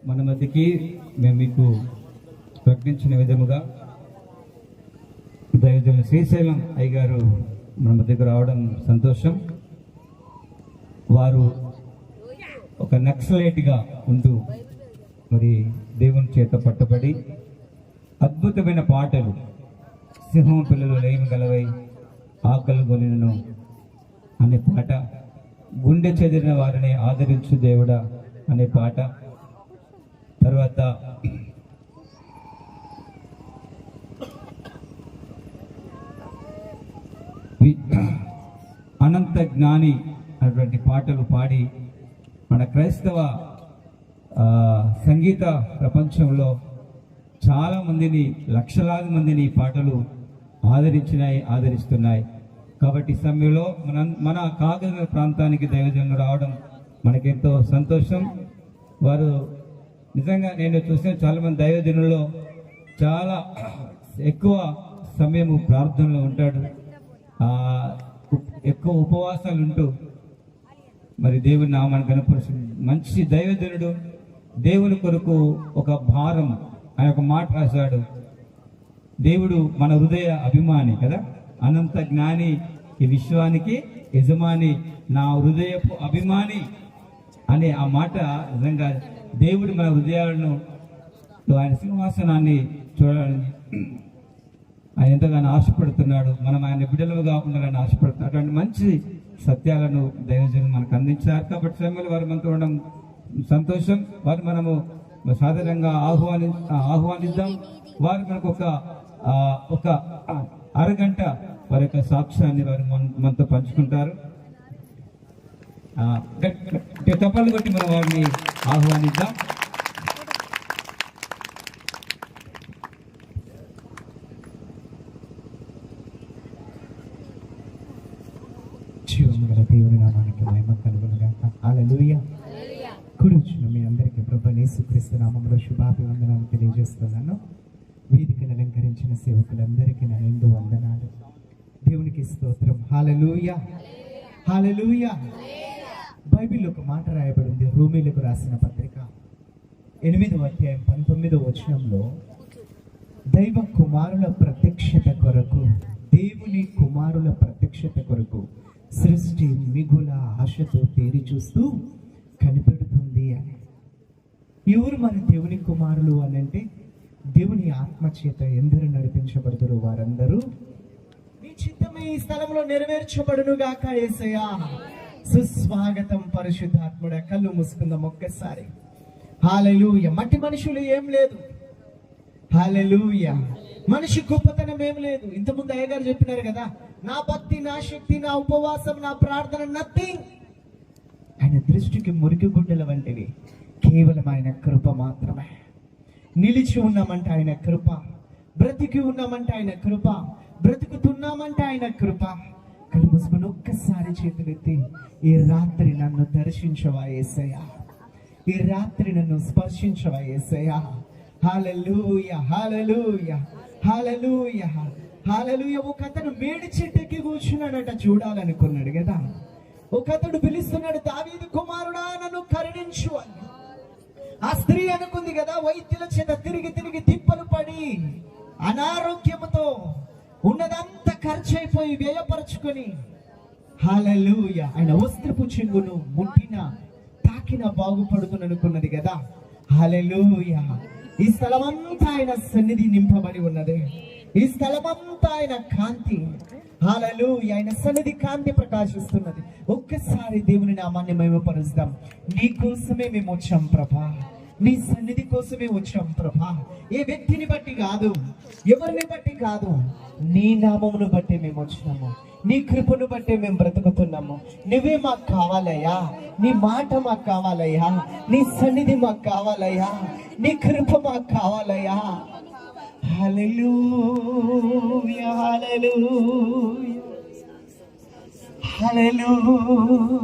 మన మధ్యకి మేము మీకు ప్రకటించిన విధముగా దైవజనులు శ్రీశైలం అయ్య గారు మన మధ్యకు రావడం సంతోషం. వారు ఒక నక్సలైట్గా ఉంటూ మరి దేవుని చేత పట్టుబడి అద్భుతమైన పాటలు, సింహం పిల్లలు లేమి గలవై ఆకలి కొనినను అనే పాట, గుండె చెదిరిన వారిని ఆదరించు దేవుడా అనే పాట, తర్వాత అనంత జ్ఞాని అటువంటి పాటలు పాడి మన క్రైస్తవ సంగీత ప్రపంచంలో చాలా మందిని, లక్షలాది మందిని ఈ పాటలు ఆదరిస్తున్నాయి. కాబట్టి ఈ సమయంలో మన కాకినాడ ప్రాంతానికి దైవజనులు రావడం మనకెంతో సంతోషం. వారు నిజంగా నేను చూసిన చాలామంది దైవజనుల్లో చాలా ఎక్కువ సమయము ప్రార్థనలో ఉంటాడు, ఎక్కువ ఉపవాసాలు ఉంటూ మరి దేవుని నామాన్ని కనపరుస్తుంది. మంచి దైవజనుడు, దేవుని కొరకు ఒక భారం. ఆయన ఒక మాట రాశాడు, దేవుడు మన హృదయ అభిమాని కదా, అనంత జ్ఞాని, ఈ విశ్వానికి యజమాని, నా హృదయపు అభిమాని అనే ఆ మాట నిజంగా దేవుడు మన హృదయాలను, ఆయన సింహాసనాన్ని చూడాలని ఆయన ఎంతగానో ఆశపడుతున్నాడు. మనం ఆయన బిడ్డలుగా ఉండాలని ఆశపడుతున్నాడు. అటువంటి మంచి సత్యాలను దైవజనులు మనకు అందించారు. కాబట్టి సమయంలో వారు మనతో ఉండడం సంతోషం. వారు మనము సాధారణంగా ఆహ్వానిద్దాం. వారు మనకు ఒక అరగంట వారి యొక్క సాక్ష్యాన్ని వారు మనతో పంచుకుంటారు. తప్పలు కొట్టి మనం వారిని ఆహ్వానిద్దాం. దేవుని నామానికి మహిమ కలుగునుగాక. హల్లెలూయా. కూర్చున్న మీ అందరికీ ప్రభువైన యేసుక్రీస్తు నామములో శుభాభివందనాలు తెలియజేస్తున్నాను. వేదికను అలంకరించిన సేవకులందరికీ నా నిండు వందనాలు. దేవునికి స్తోత్రం. హల్లెలూయా, హల్లెలూయా. బైబిల్లో ఒక మాట రాయబడింది, రోమీలకు రాసిన పత్రిక 8వ అధ్యాయం 19వ వచనంలో, దైవ కుమారుల ప్రత్యక్షత కొరకు, దేవుని కుమారుల ప్రత్యక్షత కొరకు సృష్టి మిగుల ఆశతో తేరి చూస్తూ కనిపెడుతుంది అని. ఎవరు మన దేవుని కుమారులు అని అంటే, దేవుని ఆత్మచేత ఎందరు నడిపించబడుతారో వారందరూ నీ చిత్తమే ఈ స్థలంలో నెరవేర్చబడును గాక. యేసయ్యా సుస్వాగతం పరిశుద్ధాత్ముడా. కళ్ళు మూసుకుందాం ఒక్కసారి. హల్లెలూయా. మట్టి మనుషులు ఏం లేదు. హల్లెలూయా. మనిషి గొప్పతనం ఏం లేదు. ఇంతకుముందు అయ్యగారు చెప్పినారు కదా, నా భక్తి, నా శక్తి, నా ఉపవాసం, నా ప్రార్థన నథింగ్. ఆయన దృష్టికి మురికి గుడ్డల వంటివి. కేవలం ఆయన కృప మాత్రమే. నిలిచి ఉన్నామంటే ఆయన కృప, బ్రతికి ఉన్నామంటే ఆయన కృప, బ్రతుకుతున్నామంటే ఆయన కృప. కళ్ళు మూసుకొని ఒక్కసారి చేతులెత్తి, ఈ రాత్రి నన్ను దర్శించవా యేసయ్యా, ఈ రాత్రి నన్ను స్పర్శించవా యేసయ్యా. హల్లెలూయా, హల్లెలూయా, హల్లెలూయా, హల్లెలూయా. ఒక అతను మేడి చెట్టుకి కూర్చున్నాడట, చూడాలనుకున్నాడు కదా. ఒక అతడు పిలుస్తున్నాడు, దావీదు కుమారుడా నన్ను కరుణించు అని. ఆ స్త్రీ అనుకుంది కదా, వైద్యుల చేత తిరిగి తిరిగి తిప్పలు పడి అనారోగ్యముతో ఉన్నదంతా ఖర్చు అయిపోయి వ్యయపరచుకొని, హల్లెలూయా, ఆయన వస్త్రపు చెంగును ముట్టిన తాకిన బాగుపడుతుంది అనుకున్నది కదా. హల్లెలూయా. ఈ స్థలమంతా ఆయన సన్నిధి నింపబడి ఉన్నది. ఈ స్థలమంతా ఆయన కాంతి. హల్లెలూయా. ఆయన సన్నిధి కాంతి ప్రకాశిస్తున్నది. ఒక్కసారి దేవుని నామాన్ని మహిమపరుస్తాం. నీ కోసమే మేము వచ్చాం ప్రభా, నీ సన్నిధి కోసమే వచ్చాం ప్రభా. ఏ వ్యక్తిని బట్టి కాదు, ఎవరిని బట్టి కాదు, నీ నామమును బట్టి మేము వచ్చినాము. నీ కృపను బట్టి మేము బ్రతుకుతున్నాము. నువ్వే మాకు కావాలయ్యా, నీ మాట మాకు కావాలయ్యా, నీ సన్నిధి మాకు కావాలయ్యా, నీ కృప మాకు కావాలయ్యా. హల్లెలూయా, హల్లెలూయా, హల్లెలూయా.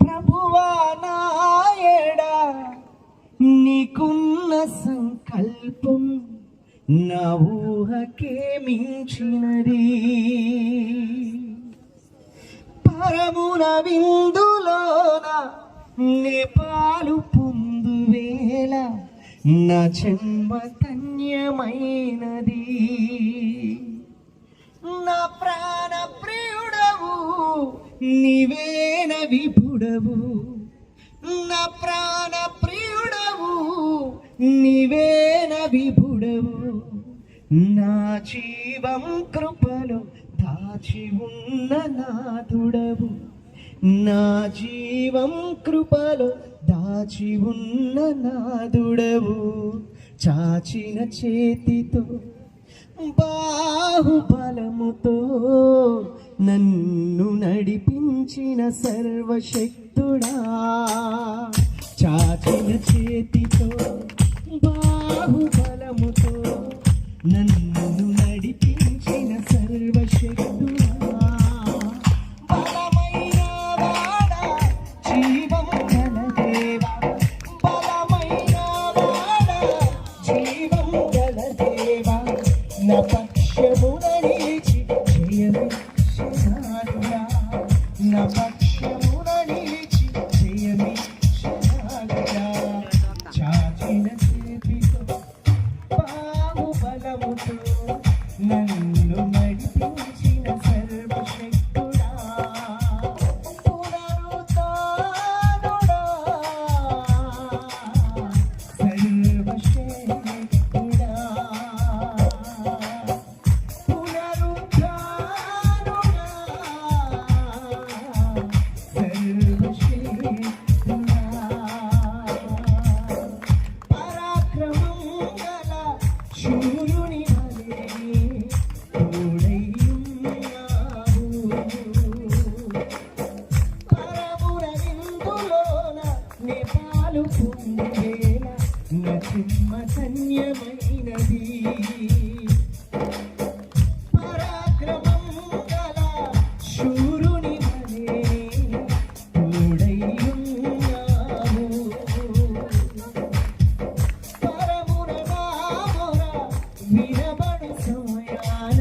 ప్రభువా నాయడా నీకున్న సంకల్పం నా ఊహకే మించినది. పరమున విందులోన నే పాలు పొందువేళ నా జన్మ ధన్యమైనది. నా ప్రాణ ప్రియుడవు నీవేన విపుడవు, నా ప్రాణ ప్రియుడవు నీవేన విపుడవు. నా జీవం కృపలో దాచి ఉన్న నాథుడవు, నా జీవం కృపలో దాచి ఉన్న నాథుడవు. చాచిన చేతితో బాహుబలముతో నన్ను నడిపించిన సర్వశక్తుడా, చాచిన చేతితో బాహుబలముతో నన్ను నడిపించిన సర్వశక్తుడా. బలమైన వాడా, జీవం గల దేవా, బలమైన వాడా, జీవం గల దేవా, నా పక్షమున నిలిచి జయమిచ్చినాడురా, నా పక్షమున నిలిచి జయమిచ్చినాడురా. చాచిన చేతితో బాహుబలముతో నన్ను నడిపించిన సర్వశక్తుడా, పునరుత్థానుడా, సర్వశక్తుడా, పునరుత్థానుడా, సర్వశక్తుడా. పరాక్రమం గల శూరుని వలె తోడైయున్నావు, పరమున విందులోన నే పాలు పొందేల నా జన్మ ధన్యమైనది. పరాక్రమం గల శూరుని వలె తోడైయున్నావు, పరమున నామొర వినబడు సమయాన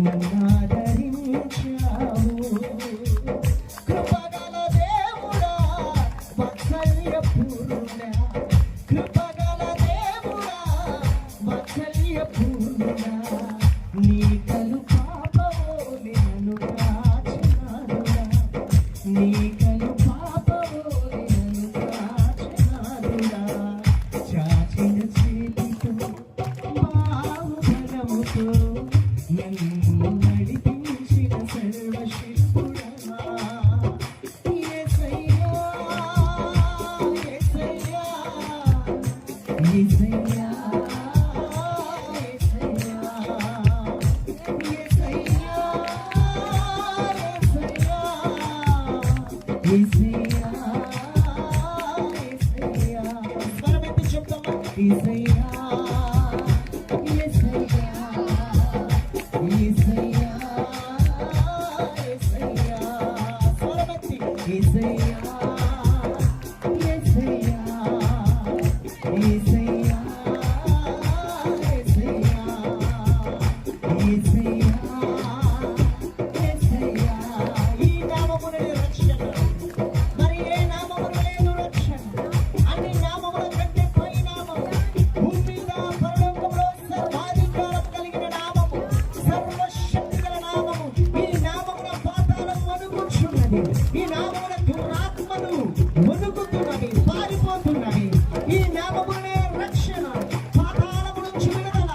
నన్నాదరించావు. కృపగల దేవుడా, వాత్సల్యపూర్ణుడా, కృపగల దేవుడా, వాత్సల్యపూర్ణుడా, నీ కలు పాపవోలె నన్ను కాచినాడురా, నీ కలు పాపవోలె నన్ను కాచినాడురా. చాచిన చేతితో బాహుబలముతో నన్ను నడిపించిన సర్వశక్తుడా. యేసయ్యా, యేసయ్యా, యేసయ్యా, యేసయ్యా, యేసయ్యా, యేసయ్యా, యేసయ్యా. స్వరమెత్తి చెప్తామా? యేసయ్యా, యేసయ్యా, యేసయ్యా, యేసయ్యా. స్వరమెత్తి యేసయ్యా, యేసయ్యా, యేసయ్యా, యేసయ్యా, యేసయ్యా, యేసయ్యా. ఈ నామమునే రక్షణ, మరి ఏ నామమున లేదు రక్షణ. అన్ని నామముల కంటే పై నామము, భూమి మీద పరలోకములో సర్వాధికారం కలిగిన నామము, సర్వశక్తి గల నామము. ఈ నామమున పాతాళం వణుకుచున్నది, ఈ నామమున దురాత్మలు వణుకుతున్నవి, పారిపోతున్నవి. ఈ నామమునే రక్షణ, పాతాళము నుంచి విడుదల.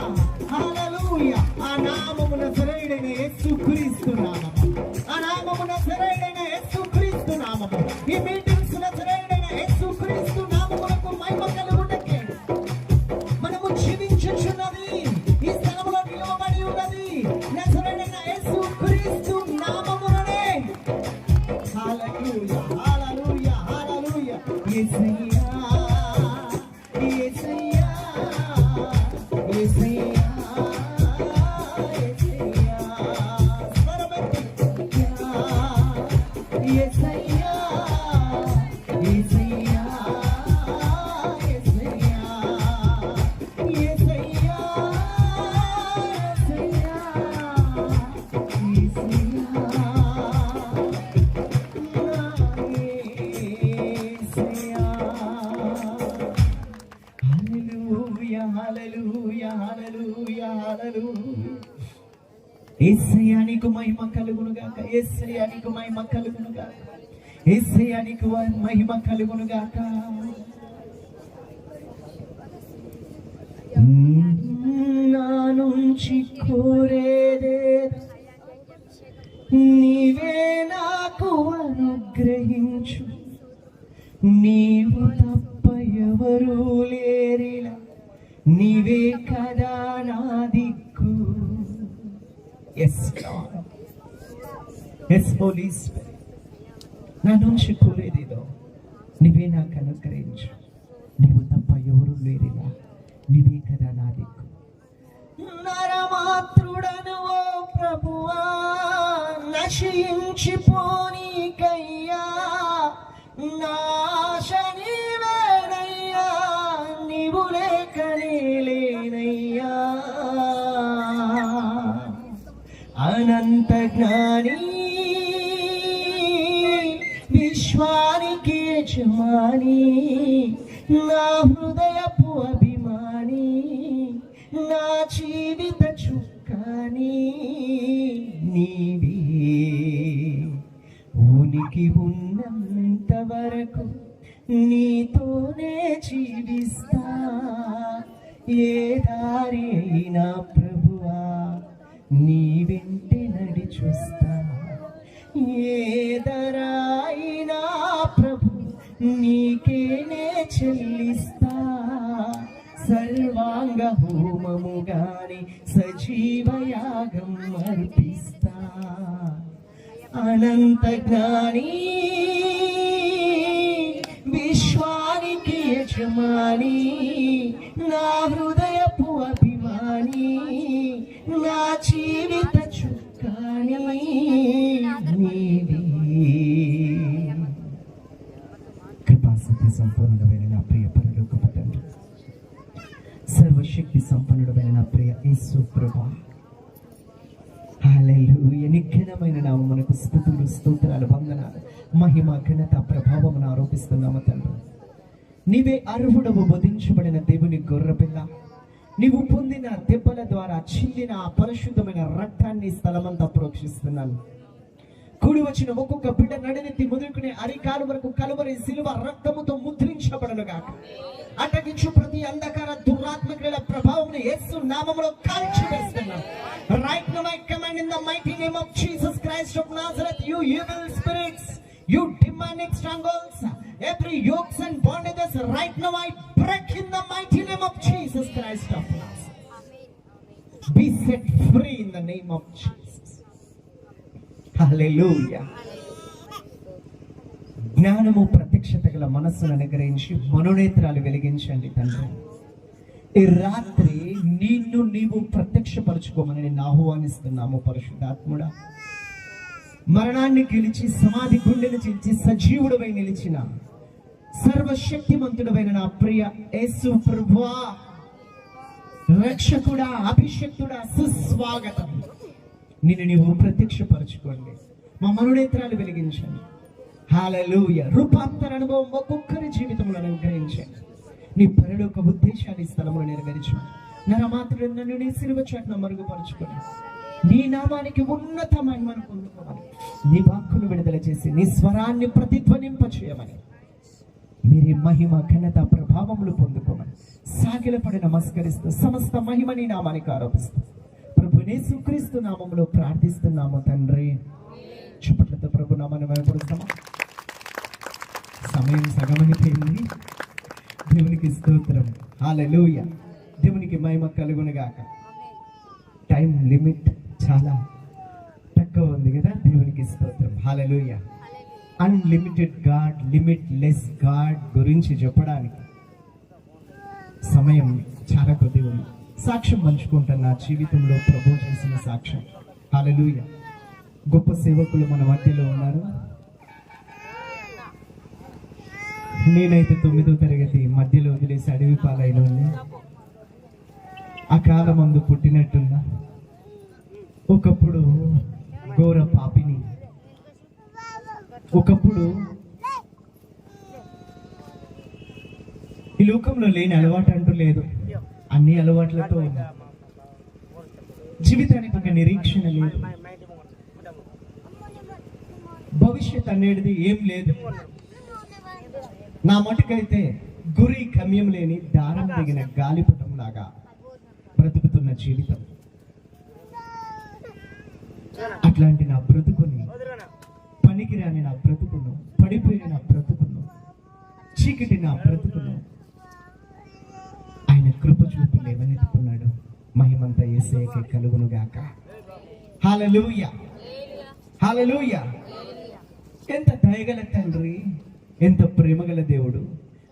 హల్లెలూయా. ఆ నామమున సరైన యేసుక్రీస్తు నామము, ఆ నామమున సరైన యేసుక్రీస్తు నామము. ఈ మీటింగ్స్ లో సరైన యేసుక్రీస్తు నామమునకు మహిమ కలుగుటకే మనము జీవించుచున్నది, ఈ స్థలములో నిలవబడి ఉన్నది నజరేయుడైన యేసుక్రీస్తు నామముననే. హల్లెలూయా, హల్లెలూయా, హల్లెలూయా. యేసయ్యా, యేసయ్యా, యేసయ్యా, యేసయ్యా. స్వరమెత్తి యేసయ్యా, యేసయ్యా, యేసయ్యా, యేసయ్యా, యేసయ్యా, యేసయ్యా. యేసయ్యా. హల్లెలూయా హల్లెలూయా హల్లెలూయా హల్లెలూయా. యేసయ్యా నీకు మహిమ కలుగును గాక, యేసయ్యా నీకు మహిమ కలుగును గాక, యేసయ్యా నీకు మహిమ కలుగును గాక. నా నుంచి కోరేదే నీవే నాకు అనుగ్రహించు, నీవు తప్ప ఎవరు లేరిలా, నీవే కదా నా దిక్కు. ఎస్ ఎస్ హోలీ స్పిరిట్, నా నుంచి కోరేదేదో నీవే నాకు అనుగ్రహించు, నీవు తప్ప ఎవరు లేరిలా, నీవే కదా నా దిక్కు. నరమాత్రుడను ఓ ప్రభువా, నశించిపోనీకయ్యా, నాశ నీవేనయ్యా, నీవు లేకనే లేనయ్యా. అనంత జ్ఞాని, విశ్వానికి యజమాని, నా హృదయపు అభిమాని, నా జీవిత చుక్కాని నీవే. ఉనికి ఉన్నంత వరకు నీతోనే జీవిస్తా, ఏ దారి అయినా ప్రభువా నీ వెంటే నడిచొస్తా, ఏ దరైనా ప్రభు నీకేనే చెల్లిస్తా. సర్వాంగ హోమము గాని సజీవయాగం అర్పిస్తా. అనంత జ్ఞాని, విశ్వానికి యజమాని, నా హృదయపు అభిమాని, నా జీవిత చుక్కాని నీవే. కృపాసక్తి సంపన్నుడమైన నా ప్రియ పరలోకపు తండ్రి, సర్వశక్తి సంపన్నుడమైన నా ప్రియ యేసు ప్రభువా, హల్లెలూయా. నిఘనమైన నామమునకు స్తుతులు, స్తోత్రాలు, వందనాలు, మహిమ, ఘనత, ప్రభావమును ఆరోపిస్తున్నాము తండ్రి. నీవే అర్హుడవు, బోధించబడిన దేవుని గొర్రెపిల్ల. నీవు పొందిన దెబ్బల ద్వారా చిందిన ఆ పరిశుద్ధమైన రక్తాన్ని స్థలమంతా ప్రోక్షిస్తున్నాను. కూడి వచ్చిన ఒక్కొక్క బిడ్డ నడినెత్తి మొదలుకునే అరికాలు వరకు కలువరి సిలువ రక్తముతో ముద్రించబడనుగాక. అటగించు ప్రతి అంధకార దురాత్మకుల ప్రభావం యేసు నామములో కాల్చివేస్తున్నాను. Right now I command in the mighty name of Jesus Christ of Nazareth, you evil spirits, you demonic strongholds, every yokes and bondages, right now I break in the mighty name of Jesus Christ of Nazareth. Be set free in the name of Jesus. హల్లెలూయా. జ్ఞానము ప్రత్యక్షత గల మనస్సును అనుగ్రహించి మనోనేత్రాలు వెలిగించండి తండ్రి. ఈ రాత్రి నిన్ను నీవు ప్రత్యక్షపరచుకోమని నేను ఆహ్వానిస్తున్నాము పరిశుద్ధాత్ముడా. మరణాన్ని గెలిచి సమాధి గుండెను చీల్చి సజీవుడవై నిలిచిన సర్వశక్తిమంతుడమైన నా ప్రియ యేసు ప్రభువా, రక్షకుడా, అభిషక్తుడా, సుస్వాగతం. నిన్ను నీవు ప్రత్యక్షపరచుకోండి, మా మనోనేత్రాలు వెలిగించండి. హల్లెలూయా. రూపాంతర అనుభవం ఒక్కొక్కరి జీవితంలో అనుగ్రహించండి. నీ పరలోక ఉద్దేశాన్ని స్థలంలో నెరవేర్చండి. నరమాత్రుడు నన్ను నీ సిలువ చాటున మరుగుపరుచుకొని నీ నామానికి ఉన్నత మహిమను పొందుకోమని, నీ వాక్కును విడుదల చేసి నీ స్వరాన్ని ప్రతిధ్వనింప చేయమని, మీరే మహిమ, ఘనత, ప్రభావములు పొందుకోమని సాగిలపడి నమస్కరిస్తూ సమస్త మహిమ నీ నామానికి ఆరోపిస్తూ ప్రభు యేసుక్రీస్తు నామములో ప్రార్థిస్తున్నాము తండ్రి. చప్పట్లతో ప్రభు నామాన్ని మహిమపరుస్తామా. సమయం సగమైపోయింది. దేవునికి స్తోత్రం. హల్లెలూయా. దేవునికి మహిమ కలుగును గాక. టైం లిమిట్ చాలా తక్కువ ఉంది కదా. దేవునికి స్తోత్రం. హల్లెలూయా. అన్లిమిటెడ్ గాడ్, లిమిట్లెస్ గాడ్ గురించి చెప్పడానికి సమయం చాలా కొద్దిగా ఉంది. సాక్ష్యం పంచుకుంటాను నా జీవితంలో ప్రభు చేసిన సాక్ష్యం. హల్లెలూయా. గొప్ప సేవకులు మన మధ్యలో ఉన్నారు. నేనైతే 9వ తరగతి మధ్యలో వదిలేసి అడవి పాలైలో ఆ కాలం మందు పుట్టినట్టున్నా. ఒకప్పుడు ఘోర పాపిని, ఒకప్పుడు ఈ లోకంలో లేని అలవాటు అంటూ లేదు. అన్ని అలవాట్లతో ఉంది. జీవితానికి ఒక నిరీక్షణ లేదు. భవిష్యత్ అనేది ఏం లేదు. నా మటుకైతే గురి గమ్యం లేని దారం దిగిన గాలిపటం లాగా బ్రతుకుతున్న జీవితం. అట్లాంటి నా బ్రతుకుని, పనికిరాని నా బ్రతుకును, పడిపోయిన నా బ్రతుకును, చీకటి నా బ్రతుకును ఆయన కృప చూపి లేవనెత్తుకున్నాడు. మహిమంతా యేసయ్యకే కలుగును గాక. హల్లెలూయా, హల్లెలూయా. ఎంత దయగల తండ్రి, ఎంత ప్రేమగల దేవుడు.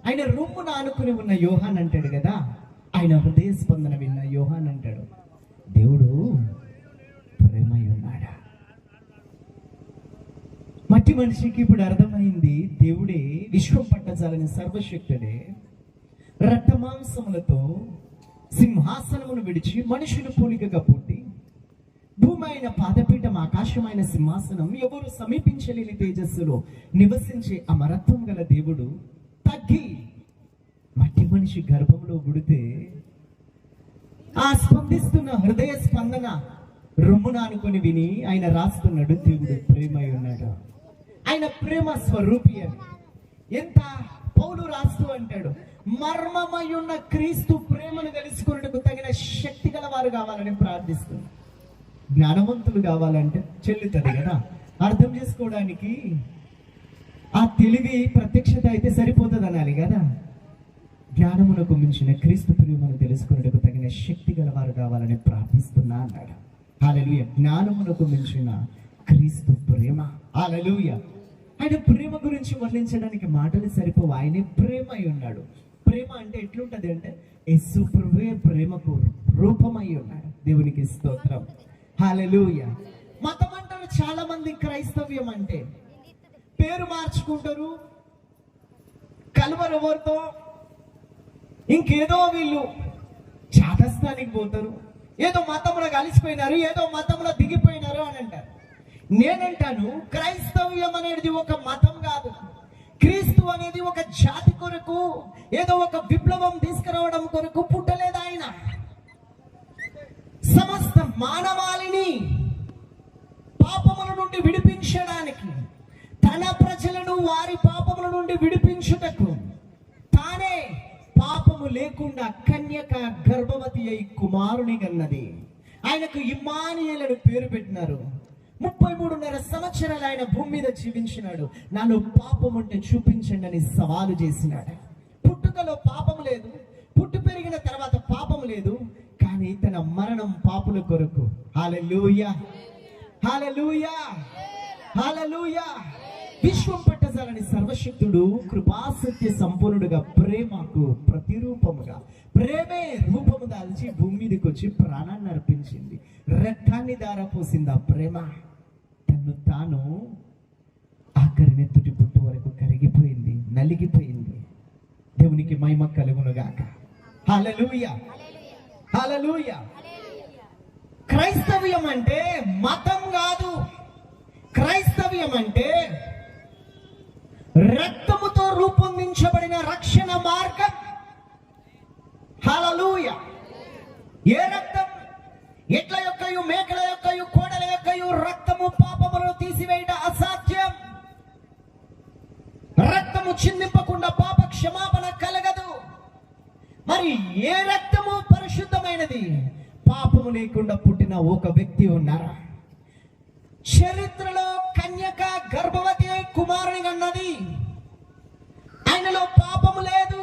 ఆయన రొమ్మున ఆనుకుని ఉన్న యోహాన్ అంటాడు కదా, ఆయన హృదయ స్పందన విన్న యోహాన్ అంటాడు, దేవుడు ప్రేమై ఉన్నాడా? మట్టి మనిషికి ఇప్పుడు అర్థమైంది, దేవుడే విశ్వం పట్టజాలని సర్వశక్తుడే రక్తమాంసములతో సింహాసనమును విడిచి మనుషుల పోలికగా పుట్టి, భూమి అయిన పాదపీఠం, ఆకాశమైన సింహాసనం, ఎవరు సమీపించలేని తేజస్సులో నివసించే అమరత్వం గల దేవుడు తగ్గి మట్టి మనిషి గర్భంలో పుడితే ఆ స్పందిస్తున్న హృదయ స్పందన రొమ్మున అనుకొని విని ఆయన రాస్తున్నాడు, దేవుడు ప్రేమై ఉన్నాడు, ఆయన ప్రేమ స్వరూపి అని. ఎంత పౌలు రాస్తూ అంటాడు, మర్మమై ఉన్న క్రీస్తు ప్రేమను తెలుసుకున్నట్టుకు తగిన శక్తి గల వారు కావాలని ప్రార్థిస్తుంది. జ్ఞానవంతులు కావాలంటే చెల్లుతుంది కదా, అర్థం చేసుకోవడానికి ఆ తెలివి ప్రత్యక్షత అయితే సరిపోతుంది అనాలి కదా. జ్ఞానమునకు మించిన క్రీస్తు ప్రేమను తెలుసుకున్నట్టుకు తగిన శక్తి గల వారు కావాలని ప్రార్థిస్తున్నా అన్నాడు. హల్లెలూయా. జ్ఞానమునకు మించిన క్రీస్తు ప్రేమ. హల్లెలూయా. ఆయన ప్రేమ గురించి వర్ణించడానికి మాటలు సరిపోవు. ఆయనే ప్రేమ అయి ఉన్నాడు. ప్రేమ అంటే ఎట్లుంటది అంటే యేసు ప్రభువే ప్రేమకు రూపమై ఉన్నాడు. దేవునికి స్తోత్రం. హల్లెలూయా. మతం అంటారు చాలా మంది. క్రైస్తవ్యం అంటే పేరు మార్చుకుంటారు, కలవరు ఎవరితో, ఇంకేదో వీళ్ళు చాదస్తానికి పోతారు, ఏదో మతంలో కలిసిపోయినారు, ఏదో మతంలో దిగిపోయినారు అని అంటారు. నేనంటాను, క్రైస్తవ్యం అనేది ఒక మతం కాదు. క్రీస్తు అనేది ఒక జాతి కొరకు, ఏదో ఒక విప్లవం తీసుకురావడం కొరకు పుట్టలేదు. ఆయన సమస్త మానవాళిని పాపముల నుండి విడిపించడానికి, తన ప్రజలను వారి పాపముల నుండి విడిపించుటకు తానే పాపము లేకుండా కన్యక గర్భవతి అయి కుమారుని కన్నది. ఆయనకు ఇమ్మానుయేలు అని పేరు పెట్టినారు. 33.5 సంవత్సరాలు ఆయన భూమి మీద జీవించినాడు. నాలో పాపం ఉంటే చూపించండి అని సవాలు చేసినాడు. పుట్టుకలో పాపం లేదు, పుట్టి పెరిగిన తర్వాత పాపం లేదు, కానీ తన మరణం పాపుల కొరకు. హల్లెలూయా, హల్లెలూయా, హల్లెలూయా. విశ్వం పట్టజాలని సర్వశక్తుడు కృపాసత్య సంపూర్ణుడుగా ప్రేమకు ప్రతిరూపముగా, ప్రేమే రూపము దాల్చి భూమి మీదకి వచ్చి ప్రాణాన్ని అర్పించింది, రక్తాన్ని దారపోసింది. ఆ ప్రేమ తను తాను ఆఖరి నెత్తుటి పుట్టు వరకు కరిగిపోయింది, నలిగిపోయింది. దేవునికి మహిమ కలుగునుగాక. హల్లెలూయా, హల్లెలూయా. క్రైస్తవ్యం అంటే మతం కాదు. క్రైస్తవ్యం అంటే రక్తముతో రూపొందించబడిన రక్షణ మార్గం. హల్లెలూయా. ఏ రక్తం? ఎడ్ల యొక్కయు, మేకల యొక్కయు, కోడల యొక్కయు రక్తము పాపములను తీసివేయట అసాధ్యం. రక్తము చిందింపకుండా పాప క్షమాపణ కలగదు. మరి ఏ రక్తము పరిశుద్ధమైనది? పాపము లేకుండా పుట్టిన ఒక వ్యక్తి ఉన్నారా? చరిత్రలో కన్యక గర్భవతి కుమారుని కన్నది. ఆయనలో పాపము లేదు.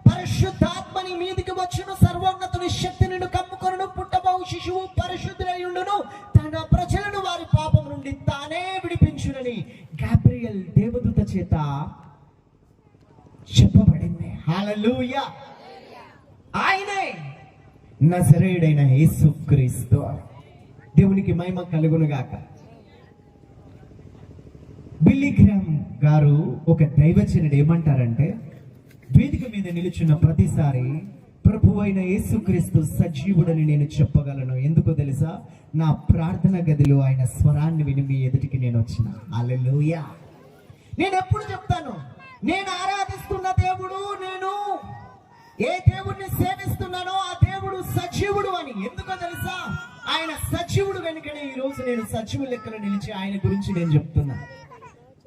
పరిశుద్ధాత్మని మీదికి వచ్చును, సర్వోన్నతుని శక్తి నిన్ను కమ్ముకొనును, పుట్టబోవు శిశువు పరిశుద్ధుడయుండును, తన ప్రజలను వారి పాపం నుండి తానే విడిపించునని గాబ్రియల్ దేవదూత చేత చెప్పబడింది. హల్లెలూయా. ఆయనే నజరేయుడైన యేసుక్రీస్తు. దేవునికి మహిమ కలుగునుగాక. బిల్లీ గ్రామ్ గారు ఒక దైవజనుడు ఏమంటారంటే, వేదిక మీద నిలుచున్న ప్రతిసారి ప్రభువైన యేసుక్రీస్తు సజీవుడని నేను చెప్పగలను. ఎందుకో తెలుసా? నా ప్రార్థన గదిలో ఆయన స్వరాన్ని విని మీ ఎదుటికి నేను వచ్చిన. హల్లెలూయా. నేను ఎప్పుడు చెప్తాను, నేను ఆరాధిస్తున్న దేవుడు, నేను ఏ దేవుణ్ణి సేవిస్తున్నానో ఆ దేవుడు సజీవుడు అని. ఎందుకో తెలుసా? ఆయన సజీవుడు వెనుకనే ఈ రోజు నేను సజీవు లెక్కలో నిలిచి ఆయన గురించి నేను చెప్తున్నా.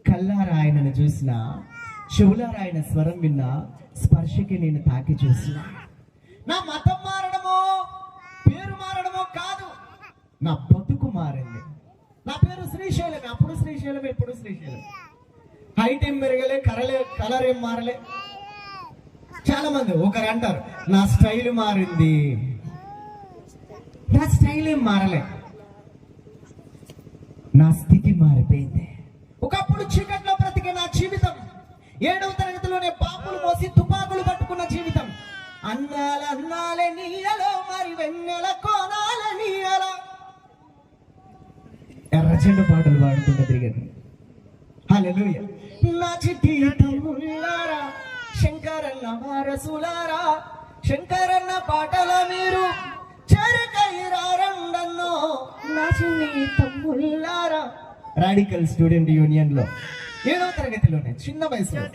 కల్లారా ఆయనను చూసిన, చెవులారా ఆయన స్వరం విన్నా, స్పర్శకి నేను తాకి చూసిన. నా మతం మారడమో పేరు మారడమో కాదు, నా బతుకు మారింది. నా పేరు శ్రీశైలం, అప్పుడు శ్రీశైలం, ఎప్పుడు శ్రీశైలం. హైట్ ఏం పెరగలే, కలర్ ఏం మారలే. చాలా మంది ఒకరు అంటారు నా స్టైల్ మారింది. నా స్టైల్ ఏం మారలే, నా స్థితి మారిపోయింది. ఒకప్పుడు చీకట్లో బ్రతికే నా జీవితం, 7వ తరగతిలోనే బాంబులు మోసి తుపాకులు పట్టుకున్న జీవితం, అన్నాలే నీయలో మరి వెన్నెల కోనాల నీయలో ఎర్రచెండు పాటలు పాడుకుంటూ తిరిగాను. హల్లెలూయా. నా చిట్టి తమ్ముళ్ళారా, శంకరన్న వారసులారా, శంకరన్న పాటల మీరు చెరకైరారండన్నో నా చిన్ని తమ్ముళ్ళారా. రాడికల్ స్టూడెంట్ యూనియన్ లో 7వ తరగతిలోనే చిన్న వయసులో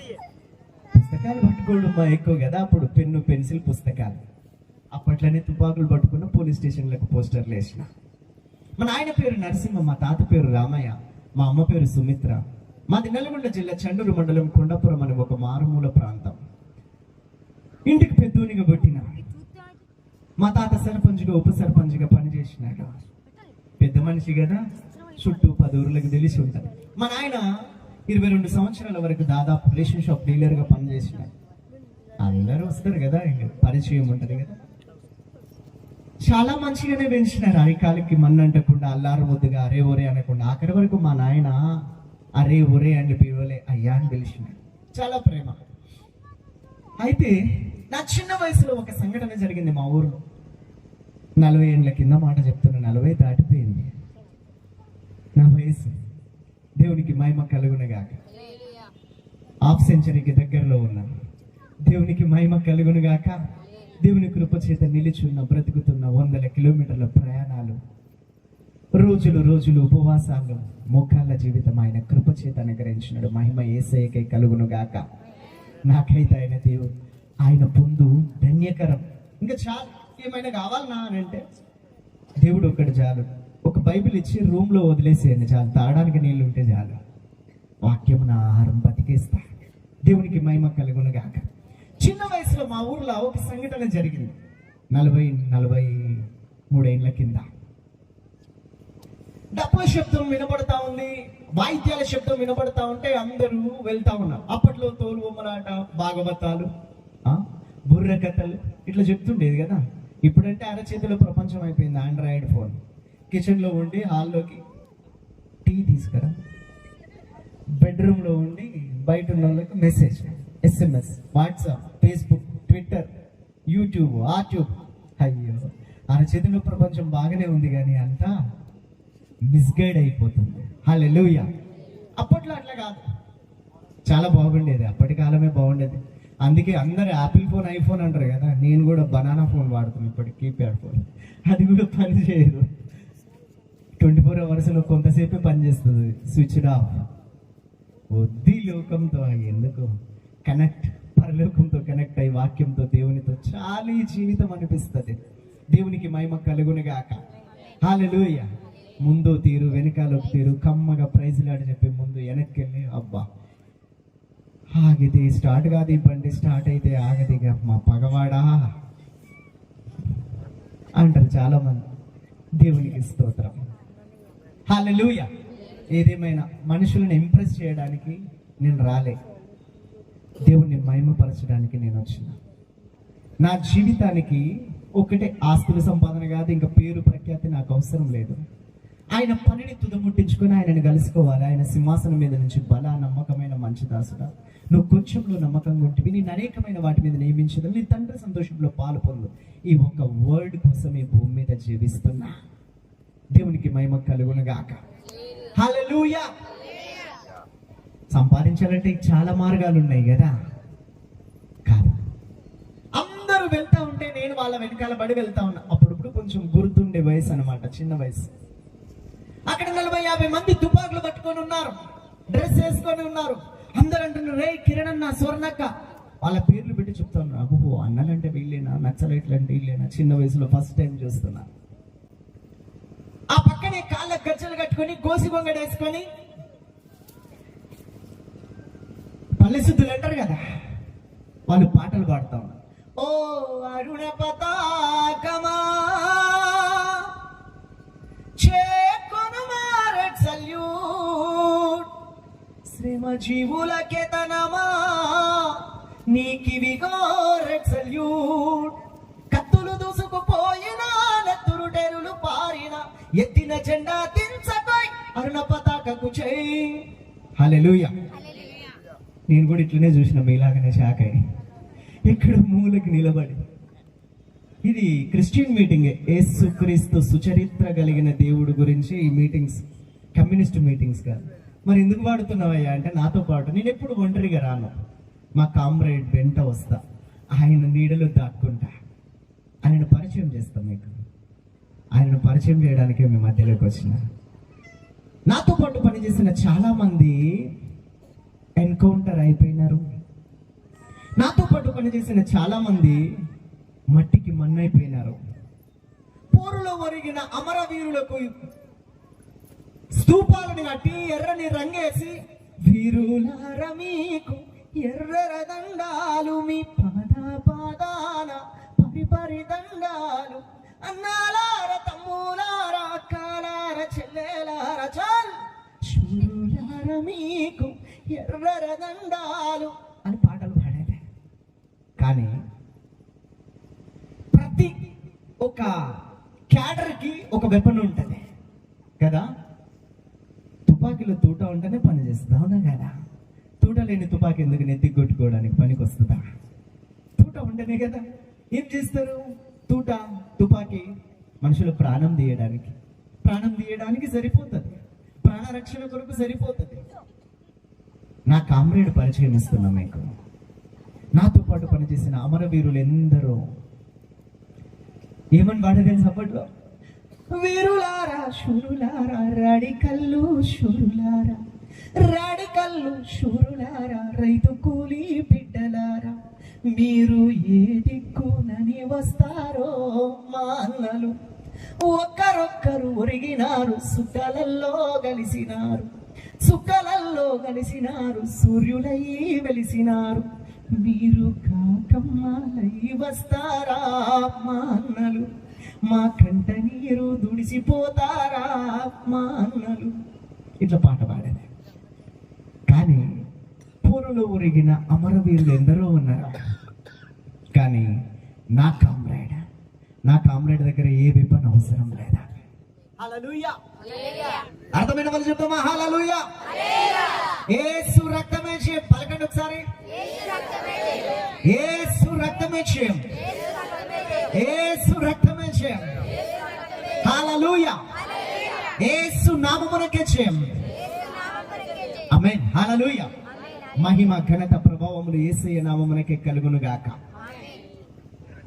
పుస్తకాలు పట్టుకోవడం మా ఎక్కువ కదా. అప్పుడు పెన్ను, పెన్సిల్, పుస్తకాలు. అప్పట్లోనే తుపాకులు పట్టుకున్న పోలీస్ స్టేషన్లకు పోస్టర్లు వేసిన. మా నాయన పేరు నరసింహ, మా తాత పేరు రామయ్య, మా అమ్మ పేరు సుమిత్ర. మాది నల్గొండ జిల్లా చండూరు మండలం కొండాపురం అనే ఒక మారుమూల ప్రాంతం. ఇంటికి పెద్దోనిగా పుట్టిన. మా తాత సర్పంచ్గా, ఉప సర్పంచ్గా పనిచేసినాడు. పెద్ద మనిషి కదా, చుట్టూ 10 ఊర్లకు తెలిసి ఉంటారు. మా నాయన 22 సంవత్సరాల వరకు దాదాపు రేషన్ షాప్ డీలర్గా పనిచేసినాడు. అందరూ వస్తారు కదా, పరిచయం ఉంటుంది కదా. చాలా మంచిగానే పెంచినారు. అరికాలకి మన్ను అంటకుండా, అల్లారు వద్దుగా అరే ఒరే అనకుండా. ఆఖరి వరకు మా నాయన అరే ఒరే అని పిలవలే, అయ్యా అని పిలిచినాడు. చాలా ప్రేమ. అయితే నా చిన్న వయసులో ఒక సంఘటన జరిగింది మా ఊర్లో. 40 ఏళ్ళ కింద మాట చెప్తున్నా, 40 దాటిపోయింది నా వయసు. దేవునికి మహిమ కలుగునుగాక. హాఫ్ సెంచరీకి దగ్గరలో ఉన్నాను. దేవునికి మహిమ కలుగునుగాక. దేవుని కృప చేత నిలిచున్న, బ్రతుకుతున్న 100 కిలోమీటర్ల ప్రయాణాలు, రోజులు ఉపవాసాలు, మోకాళ్ళ జీవితం ఆయన కృప చేత అనుగ్రహించినాడు. మహిమ యేసయ్యకే కలుగునుగాక. నాకైతే ఆయన దేవుడు, ఆయన పొందు ధన్యకరం. ఇంకా చాలు, ఏమైనా కావాలన్నా అని అంటే దేవుడు ఒక్కడు చాలు. ఒక బైబిల్ ఇచ్చి రూమ్లో వదిలేసేయండి చాలు. తాగడానికి నీళ్ళు ఉంటే చాలు. వాక్యం నా ఆహారం, బతికేస్తా. దేవునికి మహిమ కలుగునుగాక. చిన్న వయసులో మా ఊర్లో ఒక సంఘటన జరిగింది. 43 ఏళ్ల కింద. డప్పుల శబ్దం వినబడతా ఉంది, వాయిద్యాల శబ్దం వినబడతా ఉంటే అందరూ వెళ్తా ఉన్నారు. అప్పట్లో తోలు బొమ్మలాట, భాగవతాలు, బుర్ర కథలు ఇట్లా చెప్తుండేది కదా. ఇప్పుడంటే అరచేతిలో ప్రపంచం అయిపోయింది. Android phone. కిచెన్లో ఉండి హాల్లోకి టీ తీసుకురా, బెడ్రూమ్లో ఉండి బయట ఉన్న వాళ్ళకి message, SMS, WhatsApp, Facebook, Twitter, YouTube, ఆట్యూబ్. అయ్యో, అరచేతిలో ప్రపంచం బాగానే ఉంది కానీ అంతా మిస్గైడ్ అయిపోతుంది. హల్లెలూయా. అప్పట్లో అట్లా కాదు, చాలా బాగుండేది. అప్పటి కాలమే బాగుండేది. అందుకే అందరు యాపిల్ ఫోన్, ఐఫోన్ అంటారు కదా. నేను కూడా బనానా ఫోన్ వాడుతున్నాను ఇప్పటి, కీప్యాడ్ ఫోన్. అది కూడా పని చేయదు. 24 అవర్స్లో కొంతసేపే పనిచేస్తుంది. Switch off. వద్ది లోకంతో ఎందుకు కనెక్ట్, పరలోకంతో కనెక్ట్ అయ్యి వాక్యంతో, దేవునితో చాలా ఈ జీవితం అనిపిస్తుంది. దేవునికి మహిమ కలుగునుగాక. హల్లెలూయా. ముందు తీరు, వెనకాల తీరు, కమ్మగా ప్రైజ్లాడి చెప్పి ముందు వెనక్కి వెళ్ళి అబ్బా ఆగితే స్టార్ట్ కాదు, ఈ బండి స్టార్ట్ అయితే ఆగదిగా మా పగవాడా అంటారు చాలా మంది. దేవునికి స్తోత్రం. హల్లెలూయా. ఏదేమైనా మనుషులను ఇంప్రెస్ చేయడానికి నేను రాలే, దేవుణ్ణి మహిమపరచడానికి నేను వచ్చిన. నా జీవితానికి ఒకటే ఆస్తుల సంపాదన కాదు, ఇంకా పేరు ప్రఖ్యాతి నాకు అవసరం లేదు. ఆయన పనిని తుదముట్టించుకొని ఆయనను కలుసుకోవాలి. ఆయన సింహాసనం మీద నుంచి బలా నమ్మకమైన మంచి దాసుడా, నువ్వు కొంచెంలో నమ్మకంగా ఉంటివి, నేను అనేకమైన వాటి మీద నియమించదు, నీ తండ్రి సంతోషంలో పాలు పొందు. ఈ ఒక్క వర్డ్ కోసం ఈ భూమి మీద జీవిస్తున్నా. దేవునికి మహిమ కలుగునుగాక. హల్లెలూయా. సంపాదించాలంటే చాలా మార్గాలు ఉన్నాయి కదా. కాదు, అందరూ వెళ్తా ఉంటే నేను వాళ్ళ వెనకాల పడి వెళ్తా ఉన్నా. అప్పుడప్పుడు కొంచెం గుర్తుండే వయసు అనమాట, చిన్న వయసు. అక్కడ 40-50 మంది తుపాకులు పట్టుకొని ఉన్నారు, డ్రెస్ వేసుకొని ఉన్నారు. అందరూ అంటున్నారు, రే కిరణ్ అన్న, స్వర్ణక్క, వాళ్ళ పేర్లు పెట్టి చెప్తా ఉన్నారు. అబ్బో అన్నలంటే వీళ్ళేనా, నచ్చలేట్లంటే వీళ్ళేనా, చిన్న వయసులో ఫస్ట్ టైం చూస్తున్నా. ఆ పక్కనే కాళ్ళ గజ్జలు కట్టుకొని గోసి గొంగడ వేసుకొని పల్లెశుద్ధులు అంటారు కదా, వాళ్ళు పాటలు పాడుతా ఉన్నారు. ఓ అరుణ పతాకమా సల్యూట్, శ్రమ జీవుల కేతనమా నీకివిగో రెడ్ సల్యూట్. కత్తులు దూసుకుపోయిన నెత్తురుటెరులు పారిన ఎత్తిన జెండా దించకోయ్ అరుణ పతాకకు చేయి. హల్లెలూయా. నేను కూడా ఇట్లనే చూసిన మీలాగనే షాక్ అయ్యి ఇక్కడ మూలకి నిలబడి. ఇది క్రిస్టియన్ మీటింగే, యేసుక్రీస్తు సుచరిత్ర కలిగిన దేవుడు గురించి ఈ మీటింగ్స్, కమ్యూనిస్ట్ మీటింగ్స్ కాదు. మరి ఎందుకు పాడుతున్నావయ్యా అంటే, నాతో పాటు నేను ఎప్పుడు ఒంటరిగా రాను, మా కామ్రేడ్ వెంట వస్తా, ఆయన నీడలో దాక్కుంటా, ఆయనను పరిచయం చేస్తాం మీకు. ఆయనను పరిచయం చేయడానికే మీ మధ్యలోకి వచ్చిన. నాతో పాటు పనిచేసిన చాలా మంది ఎన్కౌంటర్ అయిపోయినారు. నాతో పాటు పనిచేసిన చాలా మంది మట్టికి మన్నైపోయినారు. పోరులో ఒరిగిన అమరవీరులకు స్తూపాలను కట్టి ఎర్రని రంగేసి, వీరులార మీకు ఎర్రర దండాలు, మీ పాదాన పరిపరి దండాలు, అన్నాలార తమ్ములార అక్కలార చెల్లెలార చాల్, శూరులార మీకు ఎర్రర దండాలు అని పాటలు పాడేది. కానీ ప్రతి ఒక క్యాడర్కి ఒక వెపన్ ఉంటుంది కదా. తుపాకీలో తూట ఉంటేనే పని చేస్తుంది, అవునా కదా? తూట లేని తుపాకీ ఎందుకు నెత్తి కొట్టుకోవడానికి పనికి వస్తుందా? తూట ఉంటేనే కదా. ఏం చేస్తారు? తూట తుపాకీ మనుషుల ప్రాణం తీయడానికి సరిపోతుంది, ప్రాణరక్షణ కొరకు సరిపోతుంది. నా కామ్రేడ్ పరిచయం ఇస్తున్నా మీకు. నాతో పాటు పనిచేసిన అమరవీరులు ఎందరో ఏమని పాట తెలుసు అప్పట్లో? వీరులారా శూరులారా రాడికల్లు శూరులారా, రాడికల్లు శూరులారా, రైతు కూలి బిడ్డలారా, మీరు ఏ దిక్కునని వస్తారో మా అన్నలు, ఒక్కరొక్కరు ఒరిగినారు, సుక్కలల్లో కలిసినారు, సూర్యులై వెలిసినారు, మీరు కాకమ్మలై వస్తారా మా అన్నలు, మా కంట నీరు దుడిసిపోతారా మా అన్నలు. ఇట్లా పాట పాడేది. కానీ పోరులో ఒరిగిన అమరవీరులు ఎందరో ఉన్నారు. కానీ నా కామ్రేడ్ దగ్గర ఏ వెపన్ అవసరం లేదా. హల్లెలూయా. అర్థమైన వాళ్ళు చెప్తామా? హల్లెలూయా. యేసు రక్తమే చేయం. పలకండి ఒకసారి. యేసు రక్తమే చేయం. యేసు రక్తమే చేయం. హల్లెలూయా. యేసు నామమునకే చేయం. ఆమేన్. హల్లెలూయా. మహిమ ఘనత ప్రభావములు యేసయ్య నామమునకే కలుగును గాక.